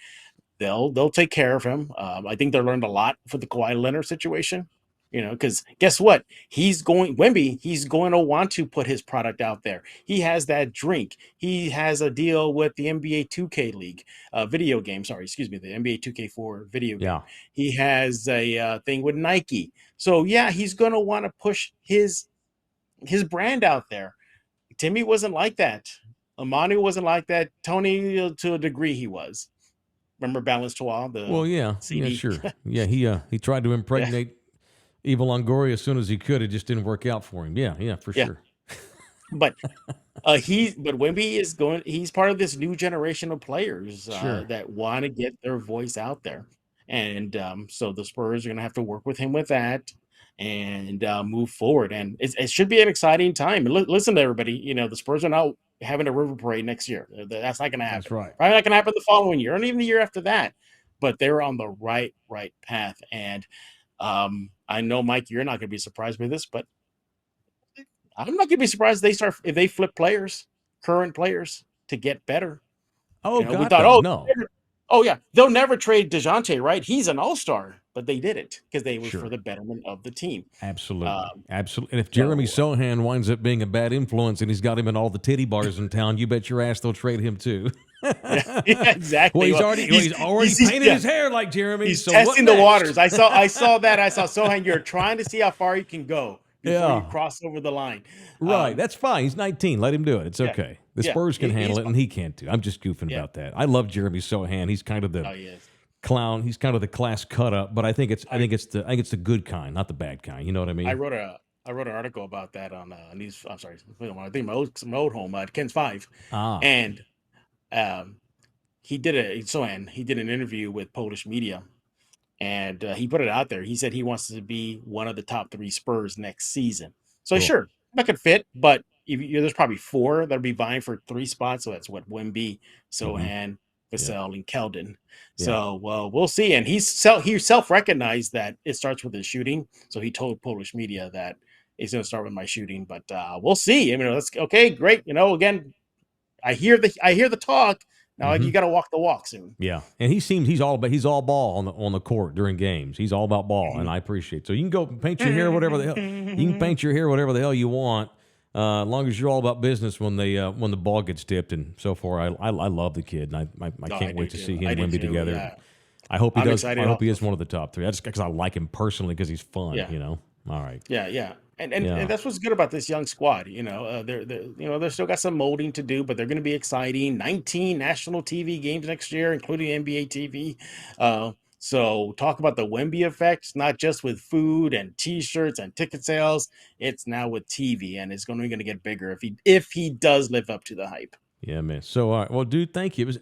they'll take care of him. I think they learned a lot for the Kawhi Leonard situation. Because guess what? Wemby, he's going to want to put his product out there. He has that drink. He has a deal with the NBA 2K League video game. The NBA 2K4 video game. He has a thing with Nike. So, he's going to want to push his brand out there. Timmy wasn't like that. Amani wasn't like that. Tony, to a degree, he was. Remember Balance Toile? CD? Yeah, sure. He tried to impregnate Evil Longoria as soon as he could. It just didn't work out for him. Yeah, for sure. But Wemby he's part of this new generation of players that want to get their voice out there. And so the Spurs are going to have to work with him with that and move forward. And it should be an exciting time. And listen to everybody, the Spurs are not having a river parade next year. That's not going to happen. That's right. Probably not going to happen the following year, and even the year after that. But they're on the right path. And I know, Mike, you're not going to be surprised by this, but I'm not going to be surprised if they flip current players, to get better. Oh, God, we thought, no. They'll never trade DeJounte, right? He's an all-star, but they did it because they were for the betterment of the team. Absolutely. And if Jeremy Sohan winds up being a bad influence and he's got him in all the titty bars in town, you bet your ass they'll trade him too. Exactly. Well, he's already painted his hair like Jeremy. He's testing the waters. I saw that. I saw Sohan. You're trying to see how far you can go before you Yeah. cross over the line. Right. That's fine. He's 19. Let him do it. It's Yeah. okay. The Yeah. Spurs can handle He's it, and he can't too. I'm just goofing Yeah. about that. I love Jeremy Sohan. He's kind of the Oh, yes. clown. He's kind of the class cut up, but I think it's the good kind, not the bad kind. You know what I mean? I wrote an article about that on these. I'm sorry, I think my old home, Ken's Five, Ah. and um, he did an interview with Polish media, and he put it out there. He said he wants to be one of the top 3 Spurs next season. So Cool. sure, that could fit, but there's probably 4 that'll be vying for 3 spots. So that's what Wemby, Sohan, Vassell, and Keldon. So well, we'll see. And he self-recognized that it starts with his shooting. So he told Polish media that it's going to start with my shooting, but we'll see. I mean, that's okay, great. Again, I hear the talk. Now you got to walk the walk soon. Yeah, and he's all ball on the court during games. He's all about ball, and I appreciate it. So you can go paint your hair whatever the hell you can paint your hair whatever the hell you want, as long as you're all about business when the ball gets tipped and so forth. I love the kid, and I can't wait to see him and Wemby together. Yeah. I hope he I'm does. excited I hope he also. is one of the top 3. Just because I like him personally because he's fun. Yeah. All right. Yeah. And that's what's good about this young squad. They're still got some molding to do, but they're going to be exciting. 19 national TV games next year, including NBA TV. So talk about the Wemby effect, not just with food and T-shirts and ticket sales. It's now with TV, and it's going to get bigger if he does live up to the hype. Yeah, man. So, all right. Well, dude, thank you. It was,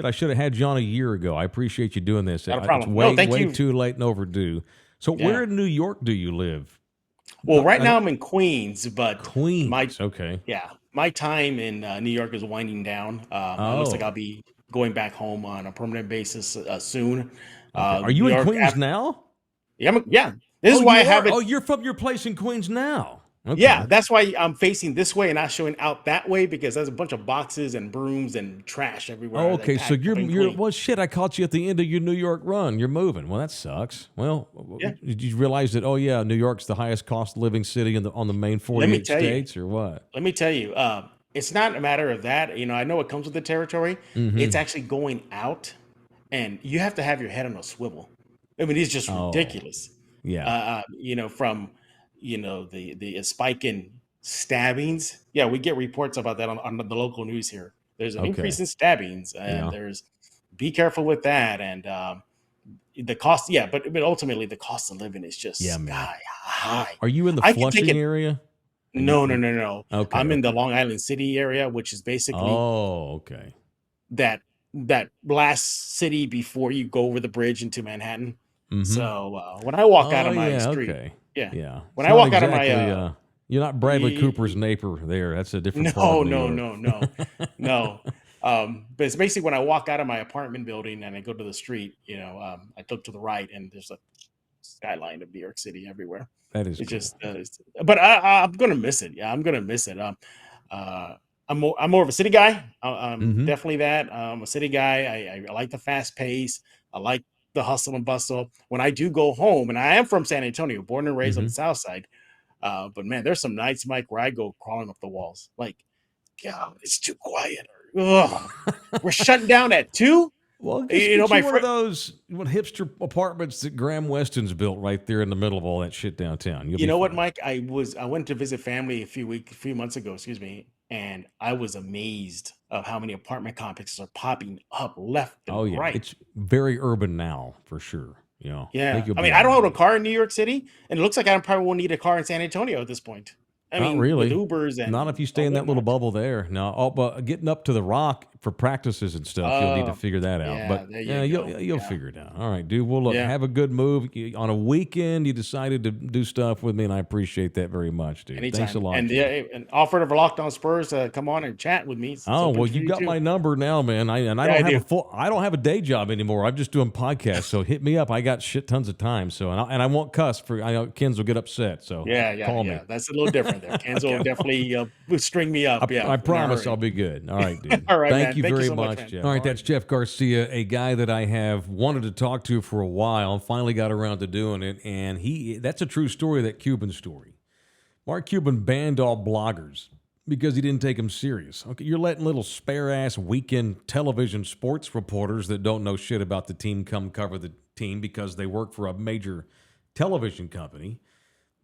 I should have had you on a year ago. I appreciate you doing this. Not a problem. It's Thank way you. too late and overdue. So, where in New York do you live? Well, right now I'm in Queens, but Queens. Okay. my time in New York is winding down. It looks like I'll be going back home on a permanent basis soon. Are you in Queens now? Yeah. This is why I have it. Oh, you're from your place in Queens now. Okay. Yeah, that's why I'm facing this way and not showing out that way, because there's a bunch of boxes and brooms and trash everywhere. Oh, okay, so you're well, shit. I caught you at the end of your New York run. You're moving. Well, that sucks. Well, did you realize that? Oh yeah, New York's the highest cost of living city on the main 48 states, or what? Let me tell you, it's not a matter of that. I know it comes with the territory. It's actually going out, and you have to have your head on a swivel. I mean, it's just ridiculous. Yeah. From the spike in stabbings. Yeah, we get reports about that on the local news here. There's an increase in stabbings, and there's be careful with that. And the cost, but ultimately the cost of living is just high. Are you in the Flushing area? No. Okay. I'm in the Long Island City area, which is basically that last city before you go over the bridge into Manhattan. So when I walk out of my street, when I walk out of my, you're not Bradley Cooper's neighbor there. That's a different. No. But it's basically when I walk out of my apartment building and I go to the street, I look to the right and there's a skyline of New York City everywhere. That is but I'm gonna miss it. Yeah, I'm gonna miss it. I'm more of a city guy. I'm definitely that. I'm a city guy. I like the fast pace. I like the hustle and bustle. When I do go home, and I am from San Antonio, born and raised on the South Side. But man, there's some nights, Mike, where I go crawling up the walls. Like, God, it's too quiet. Ugh. We're shutting down at 2. Well, my one of those hipster apartments that Graham Weston's built right there in the middle of all that shit downtown. You know what, Mike? I went to visit family a few months ago. And I was amazed of how many apartment complexes are popping up left and right. It's very urban now, for sure. Yeah. I mean, I don't own a car in New York City, and it looks like I probably won't need a car in San Antonio at this point. I mean, really. With Ubers and not if you stay in that little bubble there. No, but getting up to the Rock for practices and stuff, you'll need to figure that out. Yeah, but you'll figure it out. All right, dude. Well, look, have a good move. On a weekend, you decided to do stuff with me, and I appreciate that very much, dude. Anytime. Thanks a lot. And an offer of Locked On Spurs, come on and chat with me. You got my number now, man. I don't have a day job anymore. I'm just doing podcasts. So hit me up. I got shit tons of time. So and I won't cuss I know Ken's will get upset. So call me. That's a little different there. Ken's will definitely string me up. I promise I'll be good. All right, dude. All right, Thank you very so much, man. Jeff. All right, that's Jeff Garcia, a guy that I have wanted to talk to for a while and finally got around to doing it. And that's a true story, that Cuban story. Mark Cuban banned all bloggers because he didn't take them serious. Okay, you're letting little spare-ass weekend television sports reporters that don't know shit about the team come cover the team because they work for a major television company.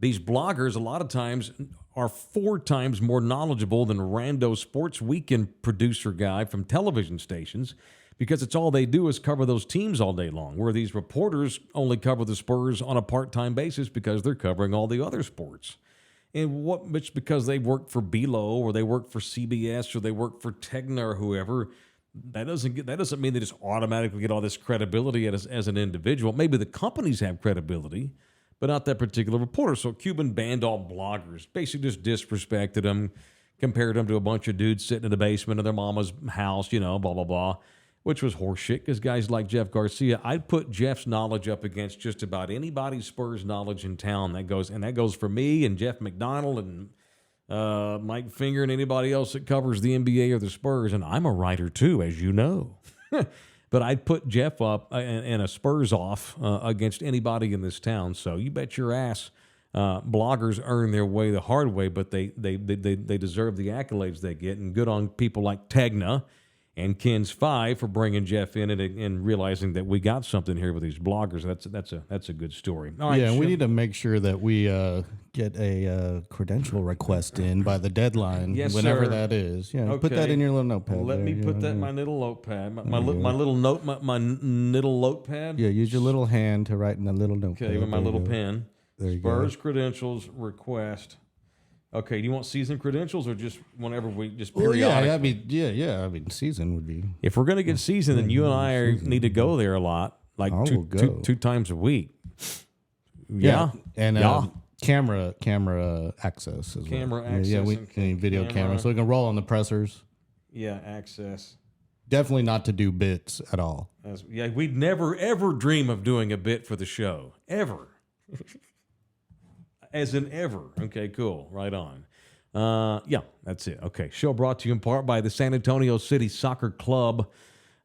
These bloggers, a lot of times, are 4 times more knowledgeable than a rando sports weekend producer guy from television stations, because it's all they do is cover those teams all day long, where these reporters only cover the Spurs on a part-time basis because they're covering all the other sports. And it's because they work for Belo, or they work for CBS, or they work for Tegna or whoever. That doesn't mean they just automatically get all this credibility as an individual. Maybe the companies have credibility, but not that particular reporter. So Cuban banned all bloggers, basically just disrespected them, compared them to a bunch of dudes sitting in the basement of their mama's house, blah, blah, blah, which was horseshit, because guys like Jeff Garcia, I'd put Jeff's knowledge up against just about anybody's Spurs knowledge in town. That goes for me and Jeff McDonald and Mike Finger and anybody else that covers the NBA or the Spurs. And I'm a writer too, as you know. But I'd put Jeff up and a Spurs off against anybody in this town. So you bet your ass bloggers earn their way the hard way, but they deserve the accolades they get. And good on people like Tegna and Ken's Five for bringing Jeff in and realizing that we got something here with these bloggers. That's a good story. All right, yeah, we need to make sure that we get a credential request in by the deadline, whenever that is. Yeah, put that in your little notepad. Let me put that in my little notepad. My little notepad. Yeah, use your little hand to write in a little notepad. Okay, with my little pen. There you Spurs go. credentials request. Okay, do you want season credentials or just whenever we just Well, periodic? yeah. I mean, season would be. If we're gonna get season, then you and I need to go there a lot, like two times a week. Yeah, and camera access as Camera well. access. Yeah, we and need video camera, so we can roll on the pressers. Yeah, access. Definitely not to do bits at all. We'd never ever dream of doing a bit for the show ever. As in ever. Okay, cool. Right on. Yeah, that's it. Okay, show brought to you in part by the San Antonio City Soccer Club,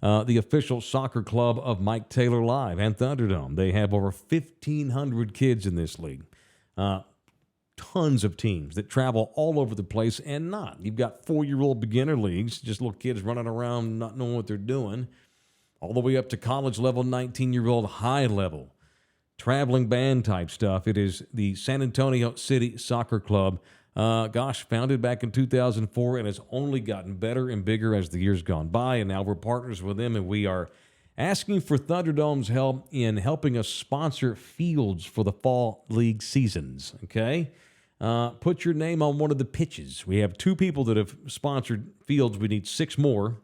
the official soccer club of Mike Taylor Live and Thunderdome. They have over 1,500 kids in this league. Tons of teams that travel all over the place and not. You've got 4-year-old beginner leagues, just little kids running around not knowing what they're doing, all the way up to college level, 19-year-old high level. Traveling band type stuff. It is the San Antonio City Soccer Club. Founded back in 2004 and has only gotten better and bigger as the years gone by. And now we're partners with them, and we are asking for Thunderdome's help in helping us sponsor fields for the fall league seasons. Okay? Put your name on one of the pitches. We have 2 people that have sponsored fields. We need 6 more.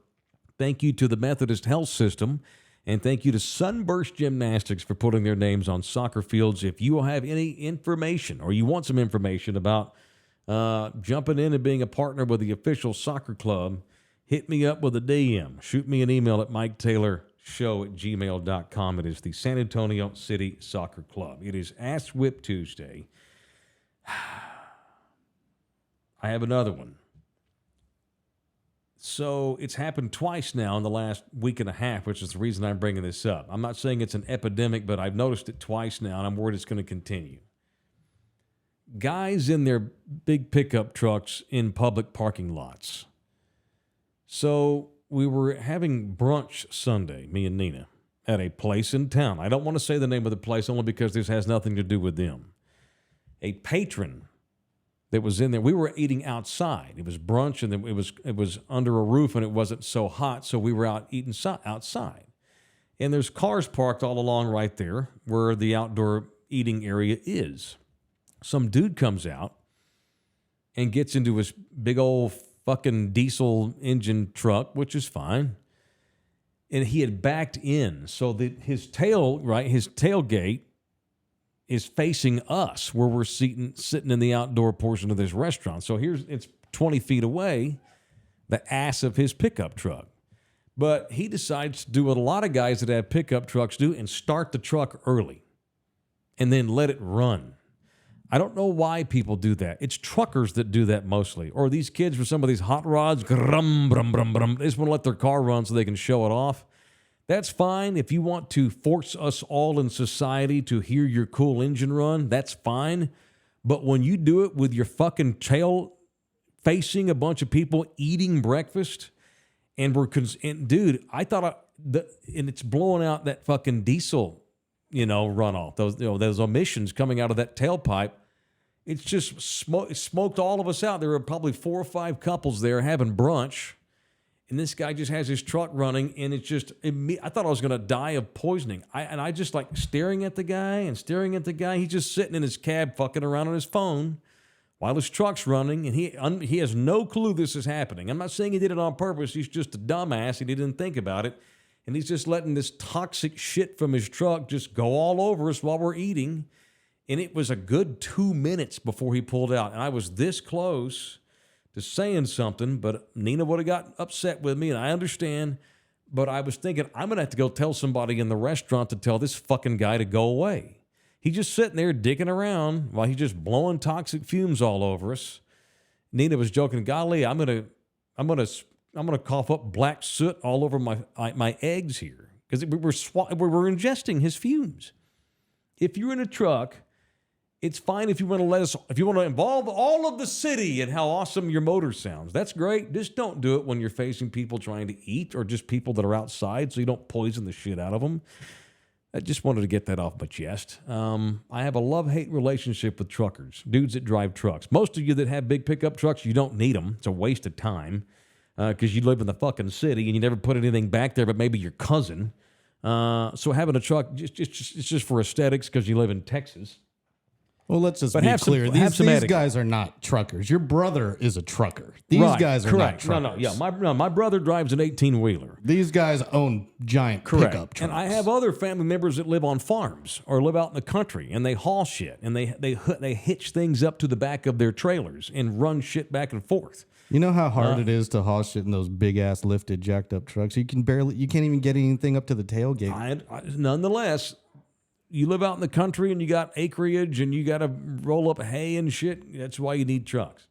Thank you to the Methodist Health System. And thank you to Sunburst Gymnastics for putting their names on soccer fields. If you have any information or you want some information about jumping in and being a partner with the official soccer club, hit me up with a DM. Shoot me an email at miketaylorshow@gmail.com. It is the San Antonio City Soccer Club. It is Ass Whip Tuesday. I have another one. So it's happened twice now in the last week and a half, which is the reason I'm bringing this up. I'm not saying it's an epidemic, but I've noticed it twice now, and I'm worried it's going to continue. Guys in their big pickup trucks in public parking lots. So we were having brunch Sunday, me and Nina, at a place in town. I don't want to say the name of the place only because this has nothing to do with them. A patron that was in there. We were eating outside. It was brunch, and it was under a roof, and it wasn't so hot, so we were out eating outside. And there's cars parked all along right there where the outdoor eating area is. Some dude comes out and gets into his big old fucking diesel engine truck, which is fine. And he had backed in, so that his tailgate is facing us where we're sitting in the outdoor portion of this restaurant. So it's 20 feet away, the ass of his pickup truck. But he decides to do what a lot of guys that have pickup trucks do and start the truck early and then let it run. I don't know why people do that. It's truckers that do that mostly. Or these kids with some of these hot rods, grum, brum, brum, brum, they just want to let their car run so they can show it off. That's fine. If you want to force us all in society to hear your cool engine run, that's fine. But when you do it with your fucking tail facing a bunch of people eating breakfast, and dude, I thought, and it's blowing out that fucking diesel, runoff, those emissions coming out of that tailpipe. It's just it smoked all of us out. There were probably 4 or 5 couples there having brunch, and this guy just has his truck running, and it's just, I thought I was going to die of poisoning. I just like staring at the guy. He's just sitting in his cab fucking around on his phone while his truck's running, and he has no clue this is happening. I'm not saying he did it on purpose. He's just a dumbass, and he didn't think about it. And he's just letting this toxic shit from his truck just go all over us while we're eating. And it was a good 2 minutes before he pulled out. And I was this close to saying something, but Nina would have got upset with me, and I understand. But I was thinking, I'm going to have to go tell somebody in the restaurant to tell this fucking guy to go away. He's just sitting there dicking around while he's just blowing toxic fumes all over us. Nina was joking, golly, I'm gonna cough up black soot all over my eggs here, because we were ingesting his fumes. If you're in a truck, it's fine if you want to involve all of the city in how awesome your motor sounds. That's great. Just don't do it when you're facing people trying to eat or just people that are outside, so you don't poison the shit out of them. I just wanted to get that off my chest. I have a love-hate relationship with truckers, dudes that drive trucks. Most of you that have big pickup trucks, you don't need them. It's a waste of time because you live in the fucking city and you never put anything back there but maybe your cousin. So having a truck, it's just for aesthetics because you live in Texas. Well, let's just be clear. These guys are not truckers. Your brother is a trucker. These guys are not truckers. My brother drives an 18-wheeler. These guys own giant pickup trucks. And I have other family members that live on farms or live out in the country, and they haul shit, and they hitch things up to the back of their trailers and run shit back and forth. You know how hard it is to haul shit in those big-ass lifted, jacked-up trucks? You can't even get anything up to the tailgate. Nonetheless, you live out in the country and you got acreage and you got to roll up hay and shit. That's why you need trucks.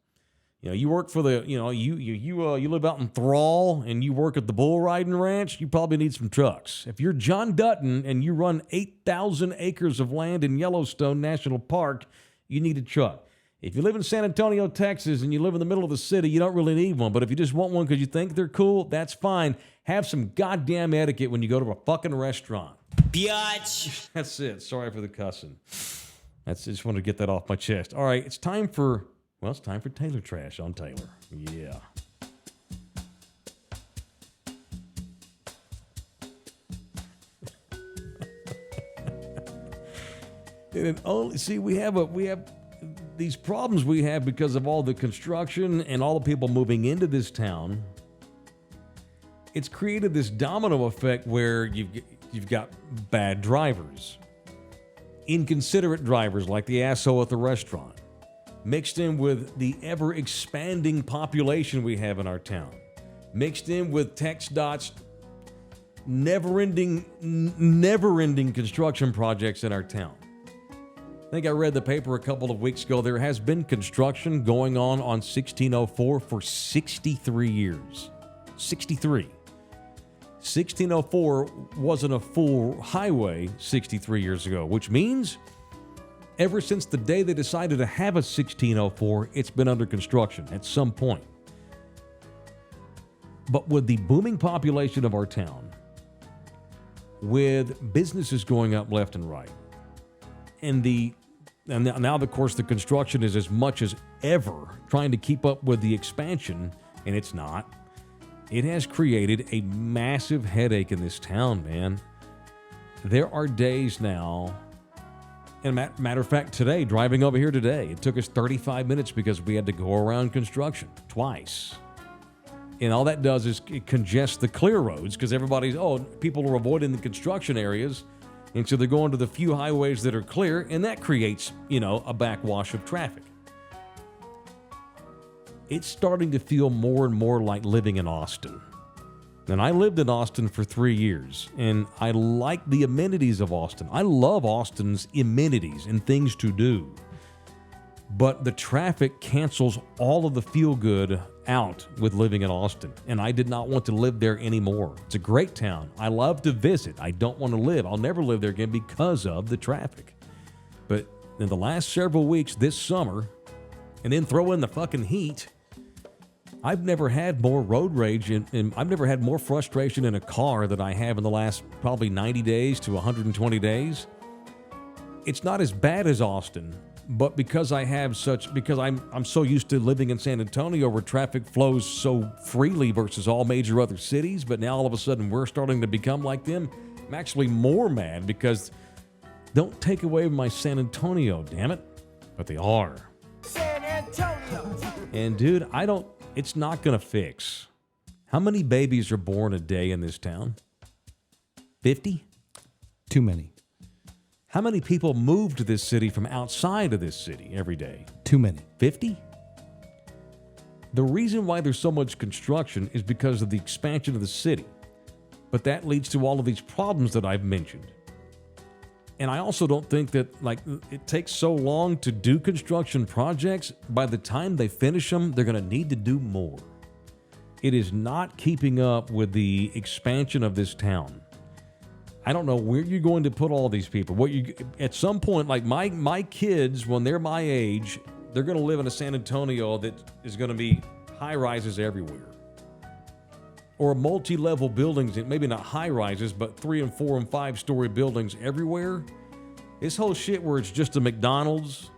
You work for you live out in Thrall and you work at the bull riding ranch. You probably need some trucks. If you're John Dutton and you run 8,000 acres of land in Yellowstone National Park, you need a truck. If you live in San Antonio, Texas, and you live in the middle of the city, you don't really need one. But if you just want one because you think they're cool, that's fine. Have some goddamn etiquette when you go to a fucking restaurant. Biatch. That's it. Sorry for the cussing. Just wanted to get that off my chest. All right, it's time for Taylor Trash on Taylor. Yeah. We have these problems we have because of all the construction and all the people moving into this town. It's created this domino effect where you've got bad drivers, inconsiderate drivers like the asshole at the restaurant, mixed in with the ever-expanding population we have in our town, mixed in with TxDOT's never-ending construction projects in our town. I think I read the paper a couple of weeks ago. There has been construction going on 1604 for 63 years. 63. 1604 wasn't a full highway 63 years ago, which means ever since the day they decided to have a 1604, it's been under construction at some point. But with the booming population of our town, with businesses going up left and right, and now, of course, the construction is as much as ever trying to keep up with the expansion, and it's not. It has created a massive headache in this town, man. There are days now, and matter of fact, today, driving over here today, it took us 35 minutes because we had to go around construction twice. And all that does is it congests the clear roads because people are avoiding the construction areas. And so they're going to the few highways that are clear, and that creates, a backwash of traffic. It's starting to feel more and more like living in Austin. And I lived in Austin for 3 years, and I like the amenities of Austin. I love Austin's amenities and things to do. But the traffic cancels all of the feel-good out with living in Austin, and I did not want to live there anymore. It's a great town. I love to visit. I don't want to live. I'll never live there again because of the traffic. But in the last several weeks this summer, and then throw in the fucking heat, I've never had more road rage and I've never had more frustration in a car than I have in the last probably 90 days to 120 days. It's not as bad as Austin, But because I'm so used to living in San Antonio where traffic flows so freely versus all major other cities, but now all of a sudden we're starting to become like them, I'm actually more mad because don't take away my San Antonio, damn it. But they are. San Antonio. And dude, it's not going to fix. How many babies are born a day in this town? 50? Too many. How many people move to this city from outside of this city every day? Too many. 50? The reason why there's so much construction is because of the expansion of the city. But that leads to all of these problems that I've mentioned. And I also don't think that it takes so long to do construction projects. By the time they finish them, they're going to need to do more. It is not keeping up with the expansion of this town. I don't know where you're going to put all these people. At some point, like my kids, when they're my age, they're going to live in a San Antonio that is going to be high rises everywhere, or multi-level buildings. Maybe not high rises, but 3 and 4 and 5 story buildings everywhere. This whole shit where it's just a McDonald's,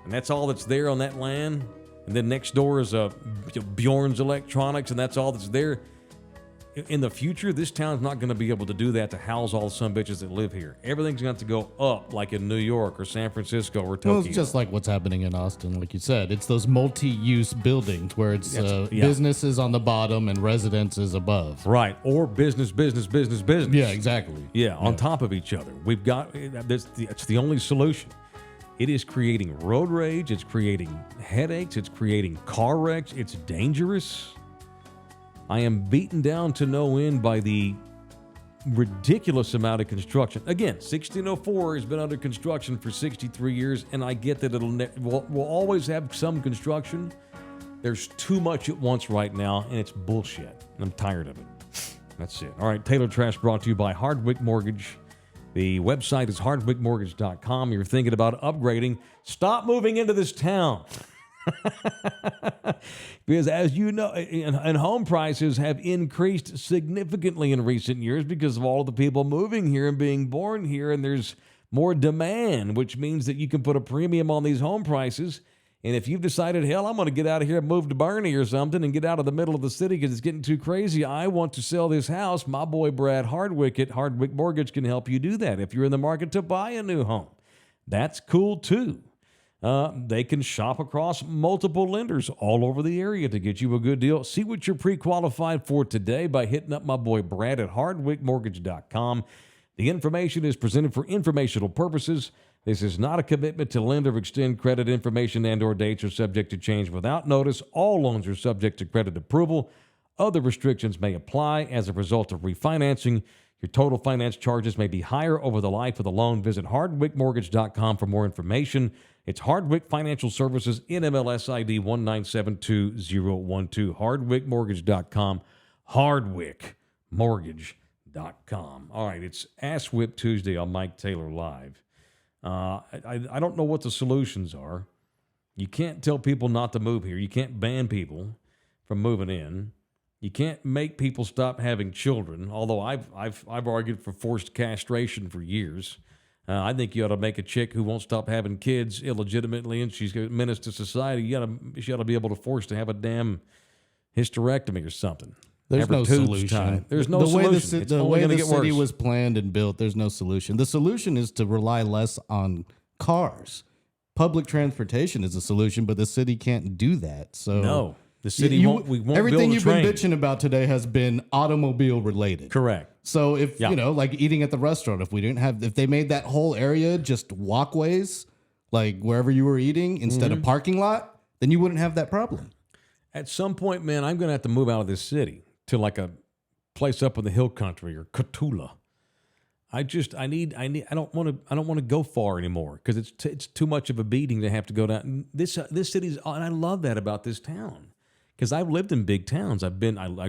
and that's all that's there on that land, and then next door is a Bjorn's Electronics, and that's all that's there. In the future, this town's not going to be able to do that to house all the son bitches that live here. Everything's going to go up, like in New York or San Francisco or Tokyo. Well, it's just like what's happening in Austin, like you said. It's those multi-use buildings where it's businesses on the bottom and residences above. Right, or business. Yeah, exactly. Yeah, on top of each other. It's the only solution. It is creating road rage. It's creating headaches. It's creating car wrecks. It's dangerous. I am beaten down to no end by the ridiculous amount of construction. Again, 1604 has been under construction for 63 years, and I get that we'll always have some construction. There's too much at once right now, and it's bullshit. I'm tired of it. That's it. All right, Taylor Trash brought to you by Hardwick Mortgage. The website is hardwickmortgage.com. You're thinking about upgrading. Stop moving into this town. Because as you know, and home prices have increased significantly in recent years because of all of the people moving here and being born here, and there's more demand, which means that you can put a premium on these home prices. And if you've decided, hell, I'm going to get out of here and move to Bernie or something and get out of the middle of the city because it's getting too crazy, I want to sell this house, my boy Brad Hardwick at Hardwick Mortgage can help you do that. If you're in the market to buy a new home, that's cool too. They can shop across multiple lenders all over the area to get you a good deal. See what you're pre-qualified for today by hitting up my boy Brad at hardwickmortgage.com. The information is presented for informational purposes. This is not a commitment to lend or extend credit. Information and or dates are subject to change without notice. All loans are subject to credit approval. Other restrictions may apply as a result of refinancing. Your total finance charges may be higher over the life of the loan. Visit hardwickmortgage.com for more information. It's Hardwick Financial Services, NMLS ID 1972012. Hardwickmortgage.com. Hardwickmortgage.com. All right, it's Ass Whip Tuesday on Mike Taylor Live. I don't know what the solutions are. You can't tell people not to move here. You can't ban people from moving in. You can't make people stop having children, although I've argued for forced castration for years. I think you ought to make a chick who won't stop having kids illegitimately and she's a menace to society. She ought to be able to force to have a damn hysterectomy or something. There's no solution. There's no solution. The way the city was planned and built, there's no solution. The solution is to rely less on cars. Public transportation is a solution, but the city can't do that. So no, the city won't. We won't everything build a you've train. been bitching about today has been automobile related. Correct. So if like eating at the restaurant, if they made that whole area just walkways, like wherever you were eating instead of parking lot, then you wouldn't have that problem. At some point, man, I'm going to have to move out of this city to like a place up in the hill country or Catula. I don't want to go far anymore because it's too much of a beating to have to go down. This city's, and I love that about this town because I've lived in big towns. I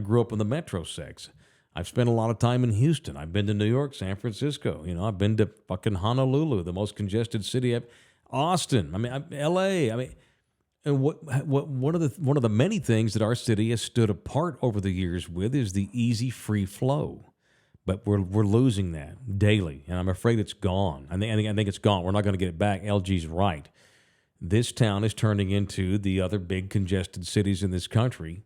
grew up in the metro sex. I've spent a lot of time in Houston. I've been to New York, San Francisco. I've been to fucking Honolulu, the most congested city. Austin. L.A. And one of the many things that our city has stood apart over the years with is the easy free flow. But we're losing that daily, and I'm afraid it's gone. I think it's gone. We're not going to get it back. LG's right. this town is turning into the other big congested cities in this country.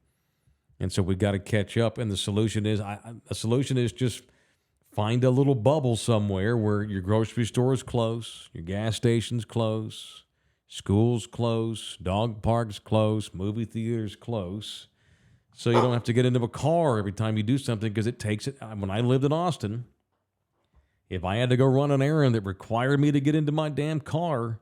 And so we've got to catch up. And the solution is just find a little bubble somewhere where your grocery store is close, your gas station's close, schools close, dog parks close, movie theaters close. So you don't have to get into a car every time you do something, because it takes it. When I lived in Austin, if I had to go run an errand that required me to get into my damn car,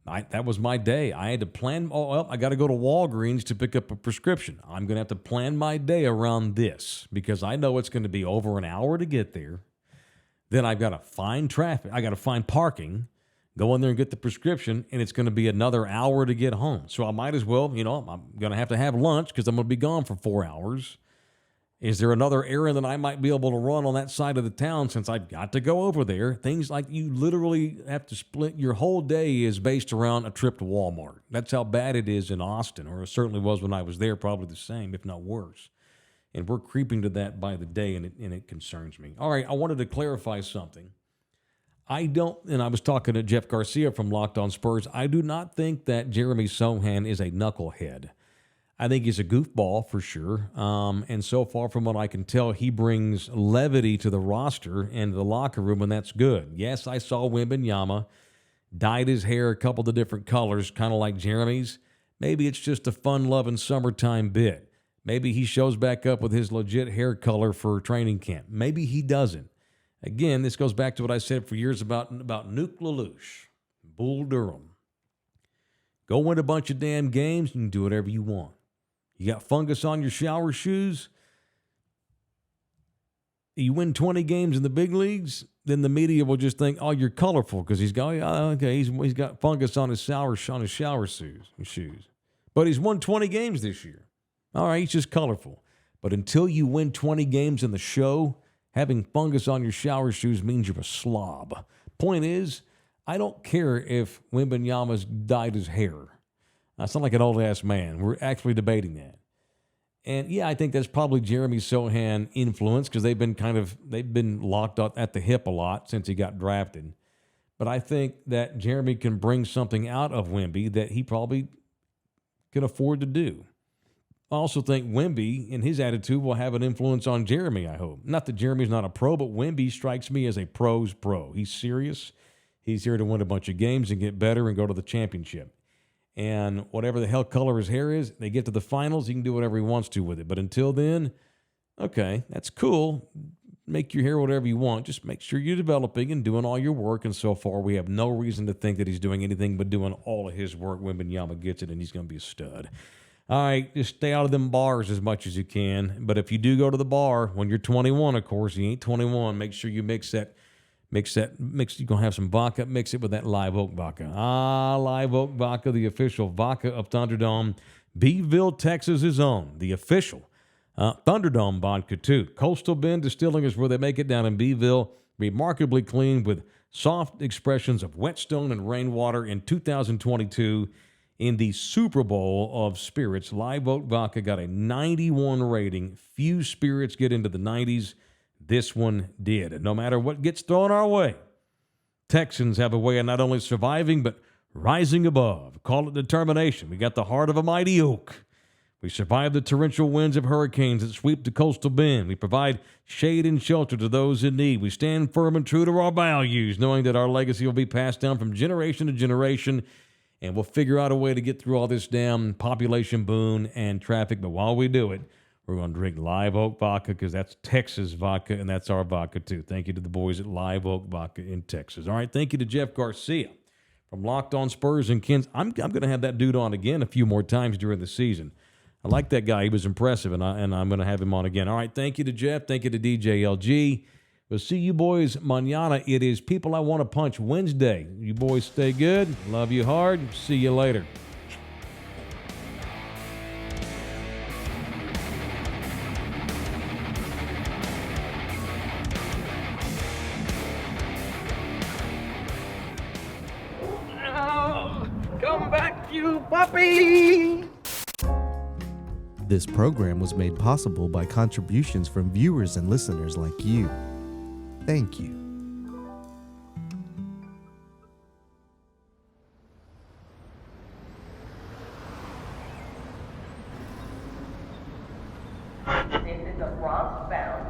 that was my day. I had to plan, I got to go to Walgreens to pick up a prescription. I'm going to have to plan my day around this, because I know it's going to be over an hour to get there. Then I've got to find traffic. I got to find parking, go in there and get the prescription, and it's going to be another hour to get home. So I might as well, I'm going to have lunch because I'm going to be gone for 4 hours. Is there another errand that I might be able to run on that side of the town since I've got to go over there? Things like you literally have to split. Your whole day is based around a trip to Walmart. That's how bad it is in Austin, or it certainly was when I was there, probably the same, if not worse. And we're creeping to that by the day, and it concerns me. All right, I wanted to clarify something. And I was talking to Jeff Garcia from Locked On Spurs. I do not think that Jeremy Sohan is a knucklehead. I think he's a goofball for sure. And so far from what I can tell, he brings levity to the roster and the locker room, and that's good. Yes, I saw Wembanyama dyed his hair a couple of different colors, kind of like Jeremy's. Maybe it's just a fun-loving summertime bit. Maybe he shows back up with his legit hair color for training camp. Maybe he doesn't. Again, this goes back to what I said for years about Nuke LaLoosh, Bull Durham. Go win a bunch of damn games, you can do whatever you want. You got fungus on your shower shoes, you win 20 games in the big leagues, then the media will just think, oh, you're colorful because he's got fungus on his shower shoes. But he's won 20 games this year. All right, he's just colorful. But until you win 20 games in the show, having fungus on your shower shoes means you're a slob. Point is, I don't care if Wembanyama's dyed his hair. I sound like an old-ass man. We're actually debating that. And, yeah, I think that's probably Jeremy Sohan influence, because they've been locked up at the hip a lot since he got drafted. But I think that Jeremy can bring something out of Wemby that he probably can afford to do. I also think Wemby and his attitude will have an influence on Jeremy, I hope. Not that Jeremy's not a pro, but Wemby strikes me as a pro's pro. He's serious. He's here to win a bunch of games and get better and go to the championship. And whatever the hell color his hair is, they get to the finals, he can do whatever he wants to with it. But until then, okay, that's cool. Make your hair whatever you want. Just make sure you're developing and doing all your work. And so far, we have no reason to think that he's doing anything but doing all of his work. Wembanyama gets it, and he's going to be a stud. All right, just stay out of them bars as much as you can. But if you do go to the bar, when you're 21, of course, you ain't 21, make sure you mix. You're going to have some vodka, mix it with that Live Oak vodka. Live Oak vodka, the official vodka of Thunderdome. Beeville, Texas' own, the official Thunderdome vodka, too. Coastal Bend Distilling is where they make it down in Beeville. Remarkably clean with soft expressions of whetstone and rainwater in 2022. In the Super Bowl of spirits, Live Oak Vodka got a 91 rating. Few spirits get into the 90s. This one did. And no matter what gets thrown our way, Texans have a way of not only surviving, but rising above. Call it determination. We got the heart of a mighty oak. We survive the torrential winds of hurricanes that sweep the coastal bend. We provide shade and shelter to those in need. We stand firm and true to our values, knowing that our legacy will be passed down from generation to generation. And we'll figure out a way to get through all this damn population boom and traffic. But while we do it, we're going to drink Live Oak Vodka because that's Texas vodka, and that's our vodka, too. Thank you to the boys at Live Oak Vodka in Texas. All right, thank you to Jeff Garcia from Locked On Spurs and Kins. I'm going to have that dude on again a few more times during the season. I like that guy. He was impressive, and I'm going to have him on again. All right, thank you to Jeff. Thank you to DJ LG. We'll see you boys mañana. It is People I Want to Punch Wednesday. You boys stay good. Love you hard. See you later. Come back, you puppy! This program was made possible by contributions from viewers and listeners like you. Thank you. crossbound